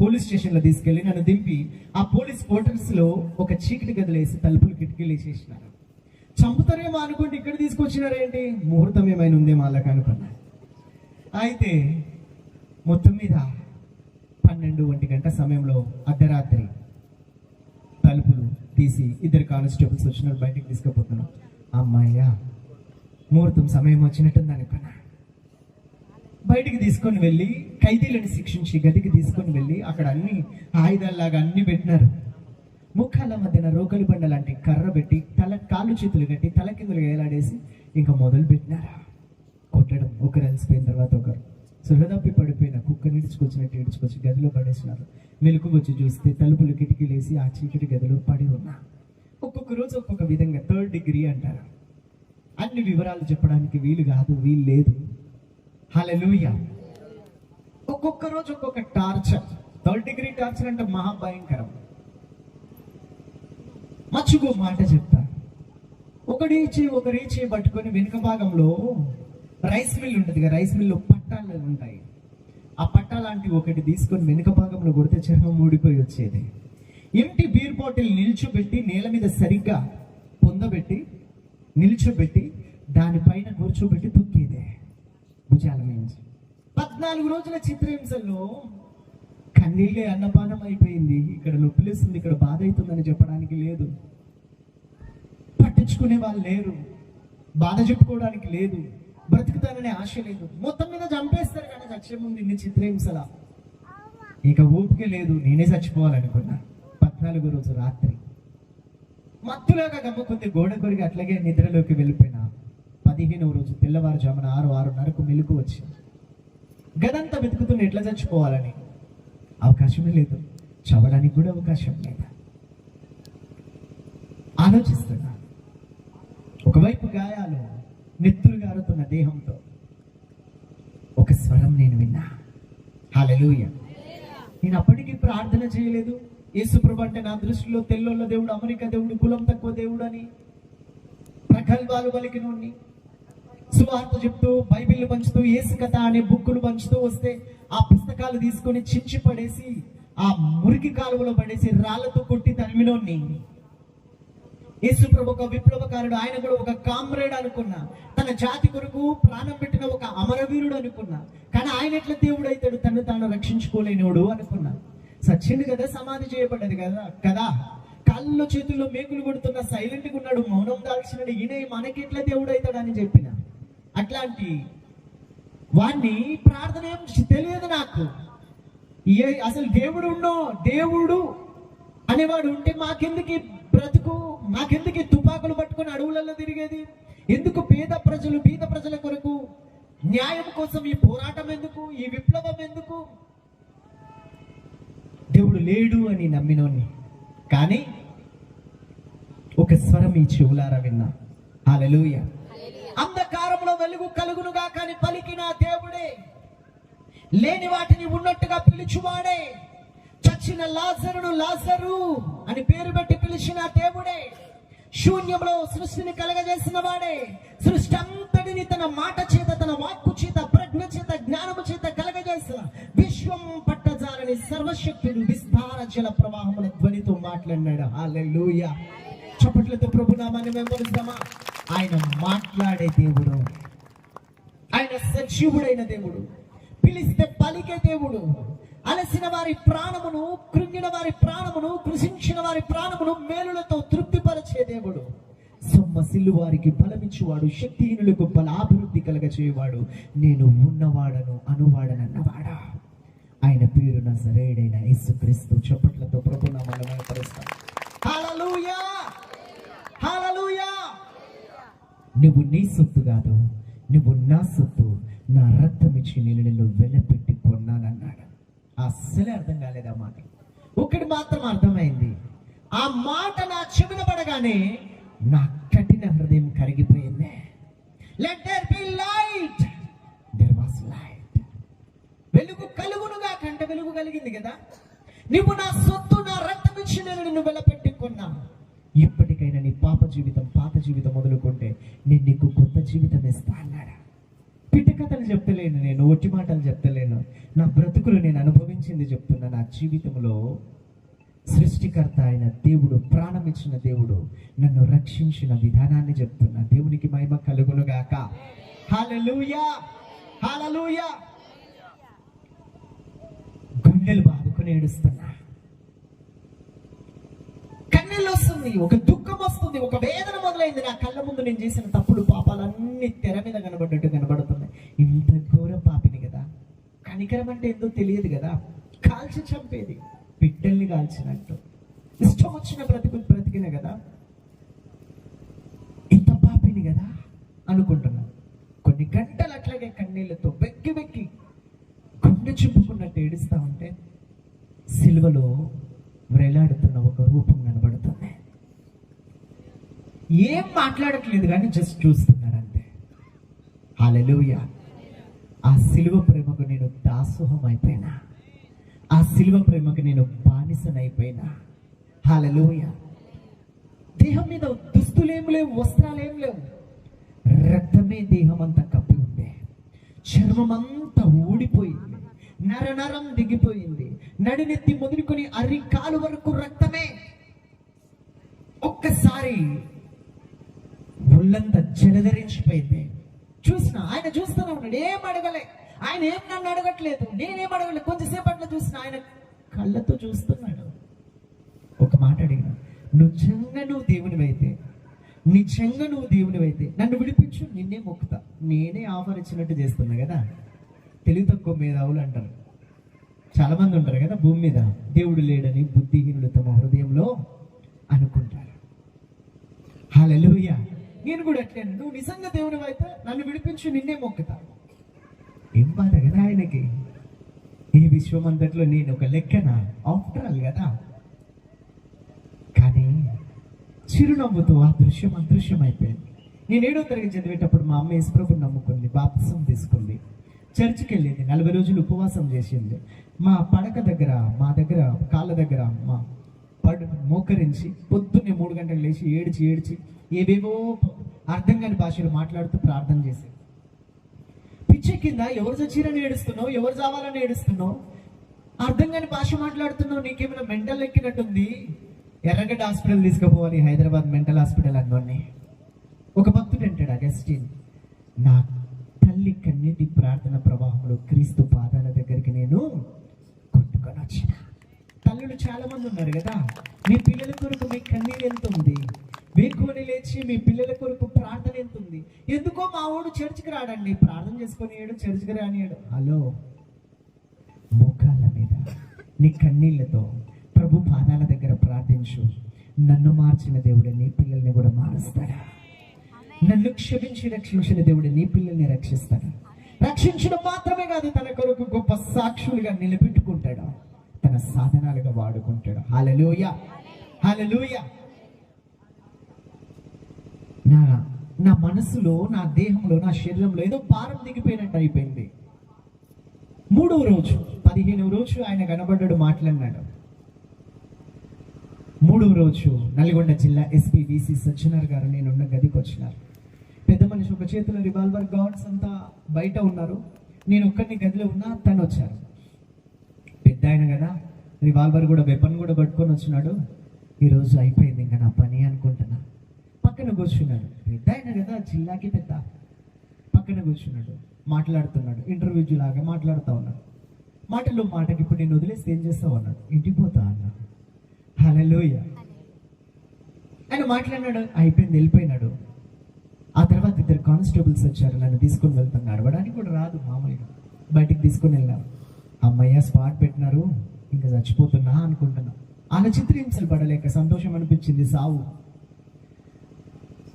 పోలీస్ స్టేషన్లో తీసుకెళ్లి నన్ను దింపి ఆ పోలీస్ క్వార్టర్స్ లో ఒక చీకటి గదిలో వేసి తలుపులు కిటికీలు వేసేసినారు. చంపుతారేమో అనుకుంటే ఇక్కడ తీసుకొచ్చినారేంటి, ముహూర్తం ఏమైనా ఉందేమో వాళ్ళకి అనుకున్నా. అయితే మొత్తం మీద 12-1 గంట సమయంలో అర్ధరాత్రి తలుపులు తీసి 2 కానిస్టేబుల్స్ వచ్చినారు, బయటికి తీసుకుపోతున్నాం. అమ్మాయ్యా ముహూర్తం సమయం వచ్చినట్టుంది అనుకున్నా. బయటికి తీసుకొని వెళ్ళి ఖైదీలను శిక్షించి గదికి తీసుకొని వెళ్ళి అక్కడ అన్ని ఆయుధాల్లాగా అన్ని పెట్టినారు. ముఖాల మధ్యన రోకలి బండ లాంటి కర్ర పెట్టి కాళ్ళు చేతులు కట్టి తల కిందలు వేలాడేసి ఇంకా మొదలు పెట్టినారా కొట్టడం. ఒకరు అలసిపోయిన తర్వాత ఒకరు సురదప్పి పడిపోయిన కుక్క నిడుచుకొచ్చినట్టు ఈడ్చుకొచ్చి గదిలో పడేసినారు. మెలకు వచ్చి చూస్తే తలుపులు కిటికీలేసి ఆ చీకటి గదిలో పడి ఉన్నా. ఒక్కొక్క రోజు ఒక్కొక్క విధంగా 3rd డిగ్రీ అంటారు. అన్ని వివరాలు చెప్పడానికి వీలు కాదు, వీలు లేదు. హల్లెలూయా. ఒక్కొక్క రోజు ఒక్కొక్క టార్చర్. 3rd డిగ్రీ టార్చర్ అంటే మహాభయంకరం. మచ్చుకో మాట చెప్తా. ఒకరీచి పట్టుకొని వెనుక భాగంలో రైస్ మిల్ ఉంటుంది కదా, రైస్ మిల్లో పట్టాలు ఉంటాయి. ఆ పట్టా లాంటి ఒకటి తీసుకొని వెనుక భాగంలో కొడితే చర్మం ఊడిపోయి వచ్చేది. ఎంటి బీర్ బాటిల్ నిల్చోబెట్టి నేల మీద సరిగ్గా పొందబెట్టి నిల్చోబెట్టి దానిపైన కూర్చోబెట్టి తొక్కేదే భుజాల నుంచి. 14 రోజుల చిత్రహింసల్లో కన్నీళ్ళే అన్నపానం అయిపోయింది. ఇక్కడ నొప్పిలేస్తుంది, ఇక్కడ బాధ అవుతుందని చెప్పడానికి లేదు, పట్టించుకునే వాళ్ళు లేరు, బాధ చెప్పుకోవడానికి లేదు, బ్రతుకుతాననే ఆశ లేదు. మొత్తం మీద చంపేస్తారు కానీ చచ్చే ముందు ఇన్ని చిత్రహింసలా ఇక ఊపికే లేదు. నేనే చచ్చిపోవాలనుకున్నా. 14వ రోజు రాత్రి మత్తులాగా గమ్ముకుంది గోడ కొరిగి అట్లాగే నిద్రలోకి వెళ్ళిపోయినా. 15వ రోజు తెల్లవారుజామున 6-6:30కు మెలకు వచ్చి గదంతా వెతుకుతున్న ఎట్లా చచ్చిపోవాలని. అవకాశమే లేదు, చవడానికి కూడా అవకాశం లేదు. ఆలోచిస్తున్నా. ఒకవైపు గాయాలు, నెత్తురు గారుతున్న దేహంతో ఒక స్వరం నేను విన్నా. హల్లెలూయా. నేను అప్పటికి ప్రార్థన చేయలేదు. యేసుప్రభు అంటే నా దృష్టిలో తెల్లోళ్ళ దేవుడు, అమెరికా దేవుడు, కులం తక్కువ దేవుడు అని ప్రగల్భాలు పలికినోడిని. సువార్త చెప్తూ, బైబిల్ పంచుతూ, యేసు కథ అనే బుక్కులు పంచుతూ వస్తే ఆ పుస్తకాలు తీసుకొని చించి పడేసి ఆ మురికి కాలువలో పడేసి రాళ్లతో కొట్టి తరిమినోడిని. యేసు ప్రభు ఒక విప్లవకారుడు, ఆయన కూడా ఒక కామ్రేడ్ అనుకున్నా. తన జాతి కొరకు ప్రాణం పెట్టిన ఒక అమరవీరుడు అనుకున్నా. కానీ ఆయన ఎట్లా దేవుడు అవుతాడు, తను తాను రక్షించుకోలేనివాడు అనుకున్నా. సచ్చింది కదా, సమాధి చేయబడ్డది కదా కాళ్ళలో చేతుల్లో మేకులు కొడుతున్న సైలెంట్గా ఉన్నాడు, మౌనం దాల్చినాడు. ఈయన మనకెట్లా దేవుడు అవుతాడని చెప్పిన. అట్లాంటి వాడిని ప్రార్థన ఏం తెలియదు నాకు. అసలు దేవుడు అనేవాడు ఉంటే మాకెందుకు బ్రతుకు, మాకెందుకు తుపాకులు పట్టుకొని అడవులలో తిరిగేది, ఎందుకు పేద ప్రజలు బీద ప్రజల కొరకు న్యాయం కోసం ఈ పోరాటం ఎందుకు, ఈ విప్లవం ఎందుకు? దేవుడు లేడు అని నమ్మినోని. కానీ ఒక స్వరం ఈ చెవులారా విన్నా. హల్లెలూయా. అంధకారంలో వెలుగు కలుగునుగా కానీ పలికిన దేవుడే, లేని వాటిని ఉన్నట్టుగా పిలుచువాడే, చచ్చిన లాజరు అని పేరు పెట్టి పిలిచిన దేవుడే, శూన్యంలో సృష్టిని కలగజేసిన వాడే, సృష్టి అంతటిని తన మాట చేత, తన వాక్కు చేత, ప్రజ్ఞ చేత, జ్ఞానము చేత కలగజేసిన విశ్వం పట్టజాలని సర్వశక్తుడు విస్తార జల ప్రవాహముల ధ్వనితో మాట్లాడినాడు. హల్లెలూయా. చప్పట్లతో ప్రభు నామాన్ని వెంబడిస్తామా? ఆయన మాట్లాడే దేవుడు, ఆయన సజీవుడైన దేవుడు, పిలిస్తే పలికే దేవుడు, అలసిన వారి ప్రాణమును, కృంగిన వారి ప్రాణమును, కృషించిన వారి ప్రాణమును మేలులతో తృప్తిపరిచే దేవుడు, సొమ్మసిల్లు వారికి బలమిచ్చువాడు, శక్తిహీనులకు బలాభివృద్ధి కలగచేయవాడు, నేను ఉన్నవాడను అనువాడనన్నవాడా. ఆయన పేరు నజరేయుడైన యేసుక్రీస్తు. చప్పట్లతో ప్రభు నామమున వెంబడిస్తాం. హల్లెలూయా, హల్లెలూయా. నువ్వు నీ సొత్తు కాదు, నువ్వు నా సొత్తు, నా రక్తం ఇచ్చి నేను నిన్ను వెలపెట్టి కొన్నానన్నాడు. అస్సలే అర్థం కాలేదు ఆ మాట. ఒకటి మాత్రం అర్థమైంది. ఆ మాట నా చెవిన పడగానే నా కఠిన హృదయం కరిగిపోయింది. Let there be light. There was light. వెలుగు కలుగునుగా కంటే వెలుగు కలిగింది కదా. నువ్వు నా సొత్తు, నా రక్తం ఇచ్చి నేను నిన్ను వెలపెట్టి కొన్నాను. ఇప్పటికైనా నీ పాత జీవితం మొదలుకుంటే నేను నీకు కొత్త జీవితం ఇస్తా అన్నాడు. పిట్ట కథలు చెప్తలేను, నేను ఒట్టి మాటలు చెప్తలేను. నా బ్రతుకులు నేను అనుభవించింది చెప్తున్నా. నా జీవితంలో సృష్టికర్త అయిన దేవుడు, ప్రాణం ఇచ్చిన దేవుడు నన్ను రక్షించిన విధానాన్ని చెప్తున్నా. దేవునికి మహిమ కలుగునుగాక. హల్లెలూయా, హల్లెలూయా. గుండెలు బాదుకొని ఏడుస్తున్నా. కన్నీళ్ళు వస్తుంది, ఒక దుఃఖం వస్తుంది, ఒక వేదన మొదలైంది. నా కళ్ళ ముందు నేను చేసిన తప్పుడు పాపాలన్నీ తెర మీద కనబడ్డట్టు కనబడుతున్నాయి. ఇంత ఘోర పాపిని కదా, కనికరం అంటే ఏందో తెలియదు కదా, కాల్చి చంపేది, పిట్టల్ని కాల్చినట్టు ఇష్టం వచ్చిన బ్రతికిన కదా, ఇంత పాపిని కదా అనుకుంటున్నా. కొన్ని గంటలు అట్లాగే కన్నీళ్లతో వెక్కి వెక్కి గుండె చింపుకున్నట్టు ఏడుస్తా ఉంటే సిలువలో వేలాడుతున్న ఒక రూపం కనబడుతుంది. ఏం మాట్లాడట్లేదు కానీ జస్ట్ చూస్తున్నాడు అంతే. హల్లెలూయా. ఆ సిలువ ప్రేమకు నేను దాసోహం అయిపోయినా, ఆ సిలువ ప్రేమకు నేను బానిసనైపోయినా. హల్లెలూయా. దేహం మీద దుస్తులేం లేవు, వస్త్రాలేం లేవు, రక్తమే దేహం అంతా కప్పి ఉంది. చర్మం అంతా ఊడిపోయింది, నరం దిగిపోయింది, నడినెత్తి మొదలుకొని అరికాలు వరకు రక్తమే. ఒక్కసారి ఒళ్ళంతా జలధరించిపోయింది. చూసిన ఆయన చూస్తూనే ఉన్నాడు, ఏం అడగలే. ఆయన ఏం నన్ను అడగట్లేదు, నేనేం అడగలేదు. కొంచెంసేపట్లో చూసిన ఆయన కళ్ళతో చూస్తున్నాడు. ఒక మాట అడిగిన, నిజంగా నువ్వు దేవునివైతే, నిజంగా నువ్వు దేవునివైతే నన్ను విడిపించు, నిన్నే మొక్కుతా. నేనే ఆఫర్ ఇచ్చినట్టు చేస్తున్నా కదా. తెలివి తక్కువ మేధావులు అంటారు, చాలా మంది ఉంటారు కదా భూమి మీద, దేవుడు లేడని బుద్ధిహీనులు తమ హృదయంలో అనుకుంటారు. హల్లెలూయా. నేను కూడా అట్లే, నువ్వు నిజంగా దేవునివైతే నన్ను విడిపించు, నిన్నే మొక్కుతా. ఏం బాధ కదా ఆయనకి, ఈ విశ్వం అంతట్లో నేను ఒక లెక్కనా, ఆఫ్టర్ ఆల్ కదా. కానీ చిరునవ్వుతో ఆ దృశ్యం అదృశ్యం అయిపోయింది. నేను 7వ తరగతి చదివేటప్పుడు మా అమ్మ యేసుప్రభుని నమ్ముకుంది, బాప్తిసం తీసుకుంది, చర్చికి వెళ్ళింది, 40 రోజులు ఉపవాసం చేసింది. మా పడక దగ్గర, మా దగ్గర కాళ్ళ దగ్గర మా మోకరించి పొద్దున్నే 3 గంటలు లేచి ఏడ్చి ఏవేవో అర్థం కాని భాషలు మాట్లాడుతూ ప్రార్థన చేసేది. పిచ్చె కింద ఎవరు చచ్చిరని ఏడుస్తున్నావు, ఎవరు చావాలని ఏడుస్తున్నావు, అర్థం కాని భాష మాట్లాడుతున్నావు, నీకేమైనా మెంటల్ ఎక్కినట్టుంది, ఎర్రగడ్డ హాస్పిటల్ తీసుకుపోవాలి, హైదరాబాద్ మెంటల్ హాస్పిటల్ అన్నీ. ఒక భక్తుడు అంటాడు, అగస్టిన్, నా తల్లి కన్నీటి ప్రార్థన ప్రవాహంలో క్రీస్తు పాదాల దగ్గరికి నేను కొట్టుకొని వచ్చిన. తల్లులు చాలా మంది ఉన్నారు కదా, మీ పిల్లల కొరకు మీ కన్నీరు ఎంత ఉంది, వేకుని లేచి మీ పిల్లల కొరకు ప్రార్థన ఎంత ఉంది. ఎందుకో మా వాడు చర్చికి రాడండి, ప్రార్థన చేసుకొని చర్చికి రానియాడు. హలో, మోకాళ్ళ మీద నీ కన్నీళ్లతో ప్రభు పాదాల దగ్గర ప్రార్థించు. నన్ను మార్చిన దేవుడే నీ పిల్లల్ని కూడా మారుస్తాడా? నన్ను క్షమించి రక్షించిన దేవుడు నీ పిల్లల్ని రక్షిస్తాడు. రక్షించడం మాత్రమే కాదు, తన కొరకు గొప్ప సాక్షులుగా నిలబెట్టుకుంటాడు, తన సాధనాలుగా వాడుకుంటాడు. హల్లెలూయా, హల్లెలూయా. నా మనసులో, నా దేహంలో, నా శరీరంలో ఏదో భారం దిగిపోయినట్టు అయిపోయింది. 3వ రోజు 15వ రోజు ఆయన కనబడ్డాడు, మాట్లాడినాడు. 3వ రోజు నల్గొండ జిల్లా ఎస్పీ విసి సజ్జనార్ గారు నేనున్న గదికి వచ్చినారు. పెద్ద మనిషి ఒక చేతిలో రివాల్వర్, గార్డ్స్ అంతా బయట ఉన్నారు, నేను ఒక్కడిని గదిలో ఉన్నా. తను వచ్చారు, పెద్ద ఆయన కదా, రివాల్వర్ కూడా, వెపన్ కూడా పట్టుకొని వచ్చినాడు. ఈరోజు అయిపోయింది ఇంకా నా పని అనుకుంటున్నా. పక్కన కూర్చున్నాడు, పెద్ద ఆయన కదా, జిల్లాకి పెద్ద. పక్కన కూర్చున్నాడు, మాట్లాడుతున్నాడు, ఇంటర్వ్యూ లాగా మాట్లాడుతూ ఉన్నాడు. మాటల్లో మాటకి, ఇప్పుడు నేను వదిలేసి ఏం చేస్తావు అన్నాడు. ఇంటికి పోతా అన్నాడు. హల్లెలూయా. ఆయన మాట్లాడినాడు, అయిపోయింది, వెళ్ళిపోయినాడు. ఆ తర్వాత 2 కానిస్టేబుల్స్ వచ్చారు, నన్ను తీసుకొని వెళ్తాను. నడవడానికి కూడా రాదు, మామూలుగా బయటికి తీసుకొని వెళ్ళాను. అమ్మయ్య స్పాట్ పెట్టినారు, ఇంకా చచ్చిపోతున్నా అనుకుంటున్నా. ఆయన చిత్రహింసలు పడలేక సంతోషం అనిపించింది. సావు.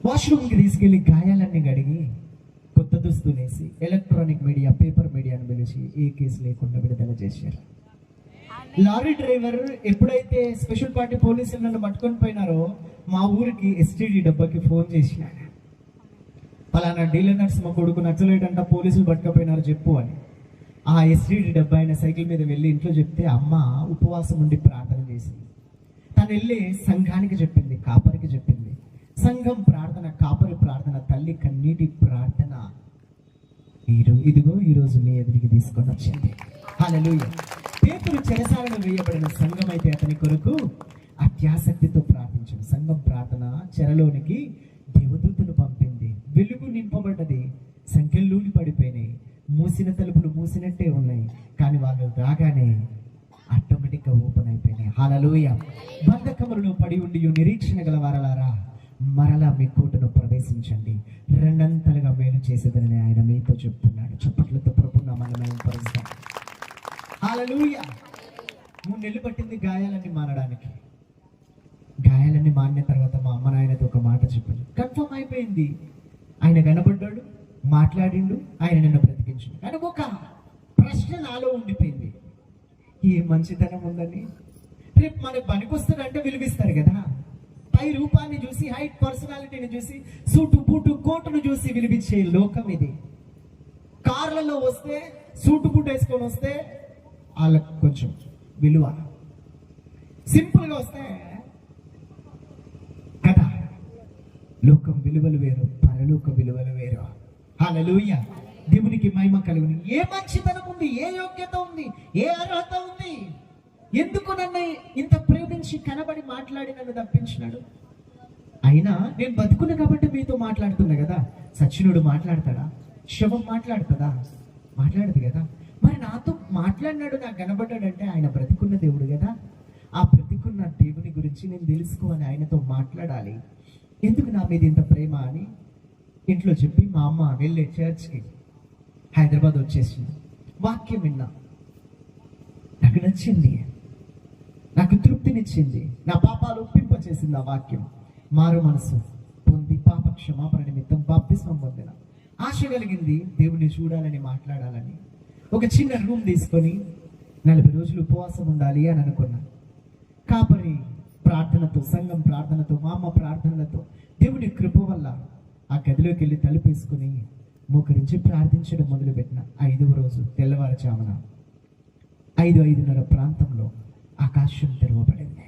వాష్రూమ్కి తీసుకెళ్లి గాయాలన్నీ కడిగి కొత్త దుస్తులేసి ఎలక్ట్రానిక్ మీడియా, పేపర్ మీడియాను పిలిచి ఏ కేసు లేకుండా విడుదల చేశారు. లారీ డ్రైవర్ ఎప్పుడైతే స్పెషల్ పార్టీ పోలీసులు నన్ను పట్టుకొని పోయినారో, మా ఊరికి ఎస్టీడీ డబ్బాకి ఫోన్ చేసినాడు, పలానా డీలర్ నర్స్ మా కొడుకు నచ్చలేడంట, పోలీసులు పట్టుకపోయినారు చెప్పు అని. ఆ ఎస్టీడీ డబ్బా ఆయన సైకిల్ మీద వెళ్ళి ఇంట్లో చెప్తే అమ్మ ఉపవాసం ఉండి ప్రార్థన చేసింది. తను వెళ్ళి సంఘానికి చెప్పింది, కాపరికి చెప్పింది. సంఘం ప్రార్థన, కాపరి ప్రార్థన, తల్లి కన్నీటి ప్రార్థన ఇదిగో ఈరోజు మీ ఎదురికి తీసుకొని వచ్చింది. హల్లెలూయా. పేతురు చెరసాలలో వేయబడిన సంఘం అయితే అతని కొరకు అత్యాసక్తితో ప్రార్థించాడు. సంఘం ప్రార్థన చెరలోనికి దేవదూతను పంపింది. వెలుగు నింపబడ్డది. సంఖ్యలూని పడిపోయినాయి. మూసిన తలుపులు మూసినట్టే ఉన్నాయి, కానీ వాళ్ళు రాగానే ఆటోమేటిక్గా ఓపెన్ అయిపోయినాయి. హల్లెలూయా. బంధకములలో పడి ఉండి నిరీక్షణ గల వారలారా, మరలా మీ కోటను ప్రవేశించండి, రెండంతలుగా మేలు చేసేదని ఆయన మీతో చెప్తున్నాడు. చప్పట్లతో ప్రభు నామమున మేము పరుస్తాం. హల్లెలూయా. 3 నెలలు పట్టింది గాయాలన్నీ మారడానికి. గాయాలన్నీ మారిన తర్వాత మా అమ్మ నాయనతో ఒక మాట చెప్పింది. కన్ఫర్మ్ అయిపోయింది. ఆయన కనబడ్డాడు, మాట్లాడిండు, ఆయన నిన్ను బ్రతికించాడు. కానీ ఒక ప్రశ్న నాలో ఉండిపోయింది, ఏ మంచితనం ఉందని. రేపు మనకు పనికొస్తాడంటే విలువిస్తారు కదా. పై రూపాన్ని చూసి, హైట్, పర్సనాలిటీని చూసి, సూటు బూటు కోటును చూసి విలువించే లోకం ఇది. కార్లలో వస్తే, సూటు బూటు వేసుకొని వస్తే వాళ్ళకు కొంచెం విలువ. సింపుల్గా వస్తే కదా, లోకం విలువలు వేరు, పరలోక విలువలు వేరు. హల్లెలూయా. దేవునికి మహిమ కలుగును. ఏ మంచితనం ఉంది, ఏ యోగ్యత ఉంది, ఏ అర్హత ఉంది? ఎందుకు నన్ను ఇంత ప్రేమించి కనబడి మాట్లాడి నన్ను తప్పించినాడు? అయినా నేను బతుకున్నా కాబట్టి మీతో మాట్లాడుతున్నా కదా. సచ్చినుడు మాట్లాడతాడా? శవం మాట్లాడుతుందా? మాట్లాడదు కదా. మరి నాతో మాట్లాడినాడు, నాకు కనబడ్డాడంటే ఆయన బ్రతికున్న దేవుడు కదా. ఆ బ్రతికున్న దేవుని గురించి నేను తెలుసుకోవాలి, ఆయనతో మాట్లాడాలి. ఎందుకు నా మీద ఇంత ప్రేమ అని ఇంట్లో చెప్పి మా అమ్మ వెళ్ళే చర్చ్కి హైదరాబాద్ వచ్చేసింది. వాక్యం విన్నా, నాకు నచ్చింది, నాకు తృప్తినిచ్చింది, నా పాపాలు ఒప్పింపచేసింది. ఆ వాక్యం మారు మనసు పొంది పాప క్షమాపణ నిమిత్తం బాప్తిస్మం పొందిన. ఆశ కలిగింది దేవుని చూడాలని, మాట్లాడాలని. ఒక చిన్న రూమ్ తీసుకొని 40 రోజులు ఉపవాసం ఉండాలి అని అనుకున్నా. కాపరి ప్రార్థనతో, సంఘం ప్రార్థనతో, మా అమ్మ ప్రార్థనలతో, దేవుని కృప వల్ల ఆ గదిలోకి వెళ్ళి తలుపేసుకుని మోకరించి ప్రార్థించడం మొదలుపెట్టిన. 5వ రోజు తెల్లవారుజామున 5:30 ప్రాంతంలో ఆకాశం తెరవబడింది.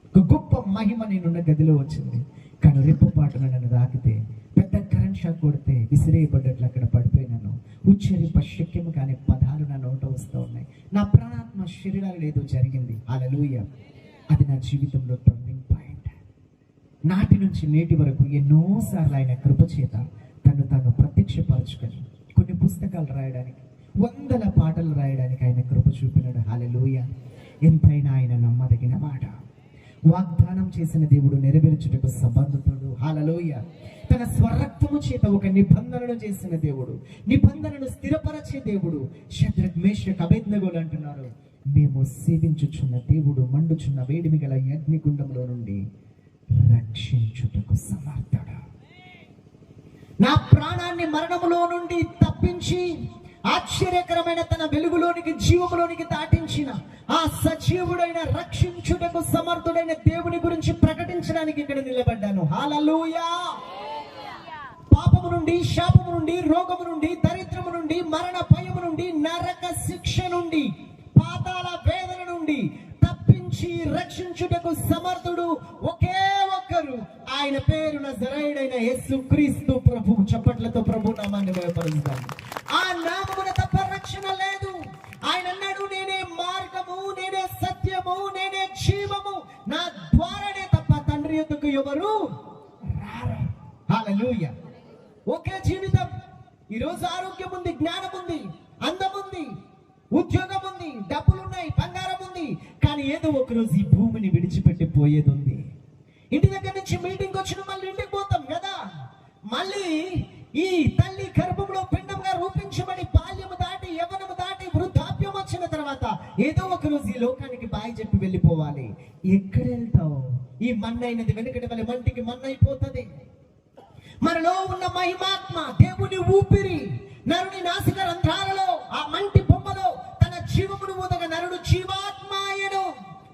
ఒక గొప్ప మహిమ నేనున్న గదిలో వచ్చింది. కానీ రెప్పపాటున నన్ను తాకితే, పెద్ద కరెంట్ షాక్ కొడితే విసిరేయబడ్డట్లు అక్కడ పడిపోయినాను. ఉచ్చరింప శక్యము కానీ పదాలు నా నోట వస్తూ ఉన్నాయి. నా ప్రాణాత్మ శరీరాలు ఏదో జరిగింది. హల్లెలూయా. అది నా జీవితంలో టర్నింగ్ పాయింట్. నాటి నుంచి నేటి వరకు ఎన్నోసార్లు ఆయన కృపచేత తను ప్రత్యక్షపరచుకొని కొన్ని పుస్తకాలు రాయడానికి, 100 పాటలు రాయడానికి ఆయన కృప చూపినాడు. హల్లెలూయా. ఎంతైనా ఆయన నమ్మదగిన మాట. వాగ్దానం చేసిన దేవుడు నెరవేర్చుటకు సమర్థుడు. హల్లెలూయా. తన స్వరక్తము చేత ఒక నిబంధనను చేసిన దేవుడు, నిబంధనను స్థిరపరచే దేవుడు. శద్రక్, మేషక్, అబేద్నెగోలు అంటున్నారు, మేము సేవించుచున్న దేవుడు మండుచున్న వేడిమి గల అగ్నిగుండంలో నుండి రక్షించుటకు సమర్థుడు. నా ప్రాణాన్ని మరణములో నుండి తప్పించి ఆశ్చర్యకరమైన తన వెలుగులోనికి, జీవములోనికి దాటించిన ఆ సజీవుడైన, రక్షించుటకు సమర్థుడైన దేవుని గురించి ప్రకటించడానికి ఇక్కడ నిలబడ్డాను. హల్లెలూయా. పాపము నుండి, శాపము నుండి, రోగము నుండి, దరిద్రము నుండి, మరణ భయము నుండి, నరక శిక్ష నుండి, పాతాళ వేదన నుండి తప్పించి రక్షించుటకు సమర్థుడు ఒకే ఒక్కరు. ఆయన పేరు నజరేయుడైన యేసుక్రీస్తు ప్రభు. చప్పట్లతో ప్రభు నామాన్ని భయపరుస్తాను. ఆ నామమున తప్ప రక్షణ లేదు. ఆయన అన్నాడు, నేనే మార్గము, నేనే సత్యము, నేనే జీవము, నా ద్వారానే తప్ప తండ్రి యొద్దకు ఎవరు రారు. హల్లెలూయా. ఒకే జీవితం. ఈరోజు ఆరోగ్యం ఉంది, జ్ఞానం ఉంది, అందం ఉంది, ఉద్యోగం ఉంది, డబ్బులున్నాయి, బంగారం ఉంది. కానీ ఏదో ఒక రోజు ఈ భూమిని విడిచిపెట్టి పోయేది ఉంది. ఇంటి దగ్గర నుంచి మీటింగ్ వచ్చిన మళ్ళీ ఇంటికి పోతాం కదా. మళ్ళీ ఈ తల్లి గర్భంలో పిండంగా రూపించబడి బాల్యము దాటి, యవ్వనము దాటి, వృద్ధాప్యం వచ్చిన తర్వాత ఏదో ఒక రోజు ఈ లోకానికి బాయ్ చెప్పి వెళ్ళిపోవాలి. ఎక్కడ వెళ్తావు? ఈ మన్నైనది వెనుకటి వల్ల మంటికి మన్నైపోతుంది. మనలో ఉన్న మహిమాత్మ, దేవుని ఊపిరి నరుని నాసిక రంధ్రాలలో, ఆ మంటి బొమ్మలో తన జీవమును ఊదగా నరుడు జీవాత్మాయను.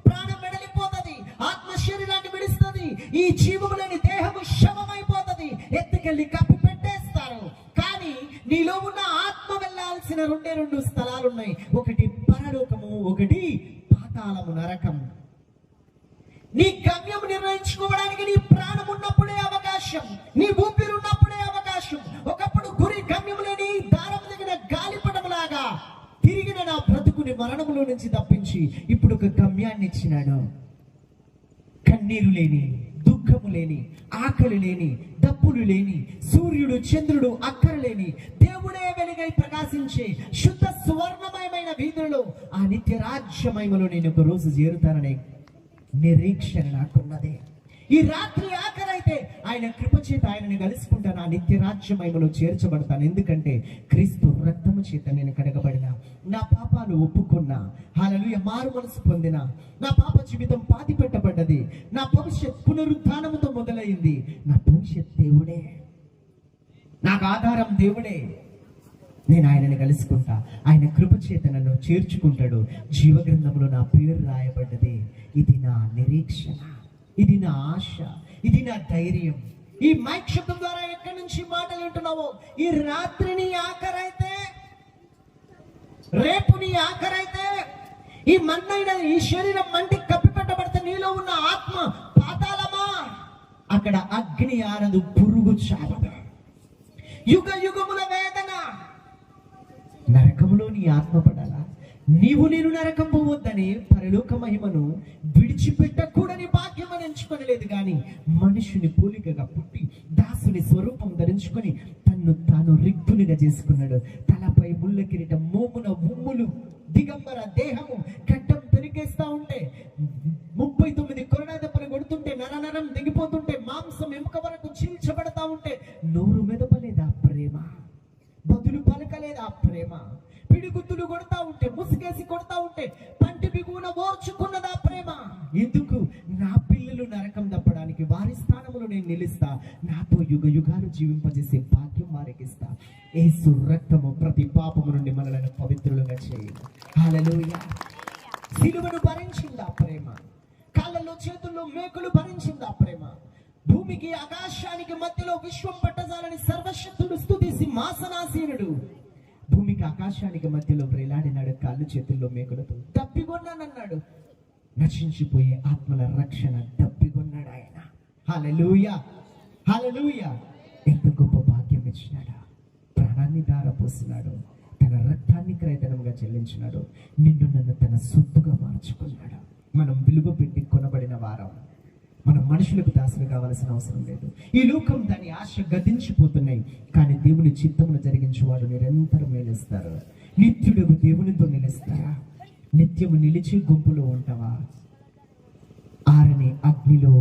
ప్రాణం వెడలిపోతుంది, ఆత్మ శరీరాన్ని విడుస్తుంది, ఈ జీవము లేని దేహము శవమైపోతుంది, ఎత్తుకెళ్ళి కప్పి పెట్టేస్తారు. కానీ నీలో ఉన్న ఆత్మ వెళ్ళాల్సిన 2 స్థలాలు ఉన్నాయి. ఒకటి పరలోకము, ఒకటి పాతాళము, నరకం. నీ గమ్యం నిర్ణయించుకోవడానికి నీ ప్రాణం ఉన్నప్పుడే అవకాశం, నీ ఊపిరి ఉన్నప్పుడే అవకాశం. ఒకప్పుడు గురి, గమ్యం లేని మరణములో నుంచి తప్పించి ఇప్పుడు ఒక గమ్యాన్ని ఇచ్చినాడు. కన్నీరు లేని, దుఃఖము లేని, ఆకలి లేని, దప్పులు లేని, సూర్యుడు చంద్రుడు అక్కరలేని, దేవుడే వెలుగై ప్రకాశించే శుద్ధ సువర్ణమయమైన వీధులలో ఆ నిత్య రాజ్యమయములో నేను ఒక రోజు చేరుతాననే నిరీక్షణ నాకున్నదే. ఈ రాత్రి ఆఖరైతే ఆయన కృప చేత ఆయనని కలుసుకుంటాను, ఆ నిత్య రాజ్యమయములో చేర్చబడతాను. ఎందుకంటే క్రీస్తు రక్తము చేత నేను కడగబడిన, నా పాపాలు ఒప్పుకున్నా, హల్లెలూయా, మారు మనసు పొందిన, నా పాప జీవితం పాతి పెట్టబడ్డది, నా భవిష్యత్ పునరుద్ధానముతో మొదలైంది. నా భవిష్యత్ దేవుడే, నాకు ఆధారం దేవుడే. నేను ఆయనని కలుసుకుంటా, ఆయన కృప చేత నన్ను చేర్చుకుంటాడు. జీవగ్రంథంలో నా పేరు రాయబడ్డది. ఇది నా నిరీక్షణ, ఇది నా ఆశ, ఇది నా ధైర్యం. ఈ మైక్ శబ్దం ద్వారా ఎక్కడి నుంచి మాటలు వింటున్నావో, ఈ రాత్రి నీ ఆఖరైతే, రేపు నీ ఆఖరైతే, ఈ మన్నైన ఈ శరీరం మంటి కప్పిపెట్టబడితే నీలో ఉన్న ఆత్మ పాతాళమా, అక్కడ అగ్ని ఆరదు, పురుగు చావదు, యుగ యుగముల వేదన. నరకములో నీ ఆత్మ పడాలా? నీవు నేను నరకం పోవద్దని పరలోక మహిమను విడిచిపెట్టకూడని భాగ్యం అని ఎంచుకోలేదు, కానీ మనుషుని పోలికగా పుట్టి దాసుని స్వరూపం ధరించుకొని తన్ను తాను రిక్తునిగా చేసుకున్నాడు. తలపై ముళ్ళ కిరీటం, మోమున ఉమ్ములు, దిగంబర దేహము, గడ్డం పెరిగేస్తా ఉంటే, 39 కొరడా దెబ్బలు కొడుతుంటే, నరనరం దిగిపోతుంటే, మాంసం ఎముక వరకు చీల్చబడతా ఉంటే, నోరు మెదపలేదా ప్రేమ? బదులు పలకలేదా ప్రేమ? పిడిగుద్దులు కొడతా ఉంటే, ముసుగేసి కొడతా ఉంటే, పంటి బిగువున ఓర్చుకున్నదా ప్రేమ? ఎందుకు? నా పిల్లలు నరకం తప్పడానికి వారి స్థానంలో నేను నిలుస్తా, నాతో యుగ యుగాలు జీవింపజేసే భాగ్యం వారికిస్తా. యేసు రక్తము ప్రతి పాపము నుండి మనలను పవిత్రులుగా చేయి. హల్లెలూయా. సిలువను భరించిందా ప్రేమ? కాళ్ళలో చేతుల్లో మేకులు భరించిందా ప్రేమ? భూమికి ఆకాశానికి మధ్యలో విశ్వం పట్టజాలని సర్వశక్తుడు స్తుతి సింహాసనాసీనుడు భూమికి ఆకాశానికి మధ్యలో వేలాడినాడు, కాళ్ళు చేతుల్లో మేకులతో. తప్పికొన్నానన్నాడు. నశించిపోయే ఆత్మల రక్షణ తప్పికొన్నాడు ఆయన. హల్లెలూయా, హల్లెలూయా. ఎంత గొప్ప భాగ్యం ఇచ్చినాడా! ప్రాణాన్ని ధారపోసినాడు, తన రక్తాన్ని క్రయధనముగా చెల్లించినాడు, నిన్ను నన్ను తన సొత్తుగా మార్చుకున్నాడు. మనం విలువ పెట్టి కొనబడిన వారం. మనం మనుషులకు దాసులు కావాల్సిన అవసరం లేదు. ఈ లోకం దాని ఆశ గతించిపోతున్నాయి, కానీ దేవుని చిత్తమును జరిగించేవాడు నిరంతరం నిలుస్తారు. నిత్యుడు దేవునితో నిలుస్తారా? నిత్యము నిలిచి గుంపులో ఉంటావా? ఆరని అగ్నిలో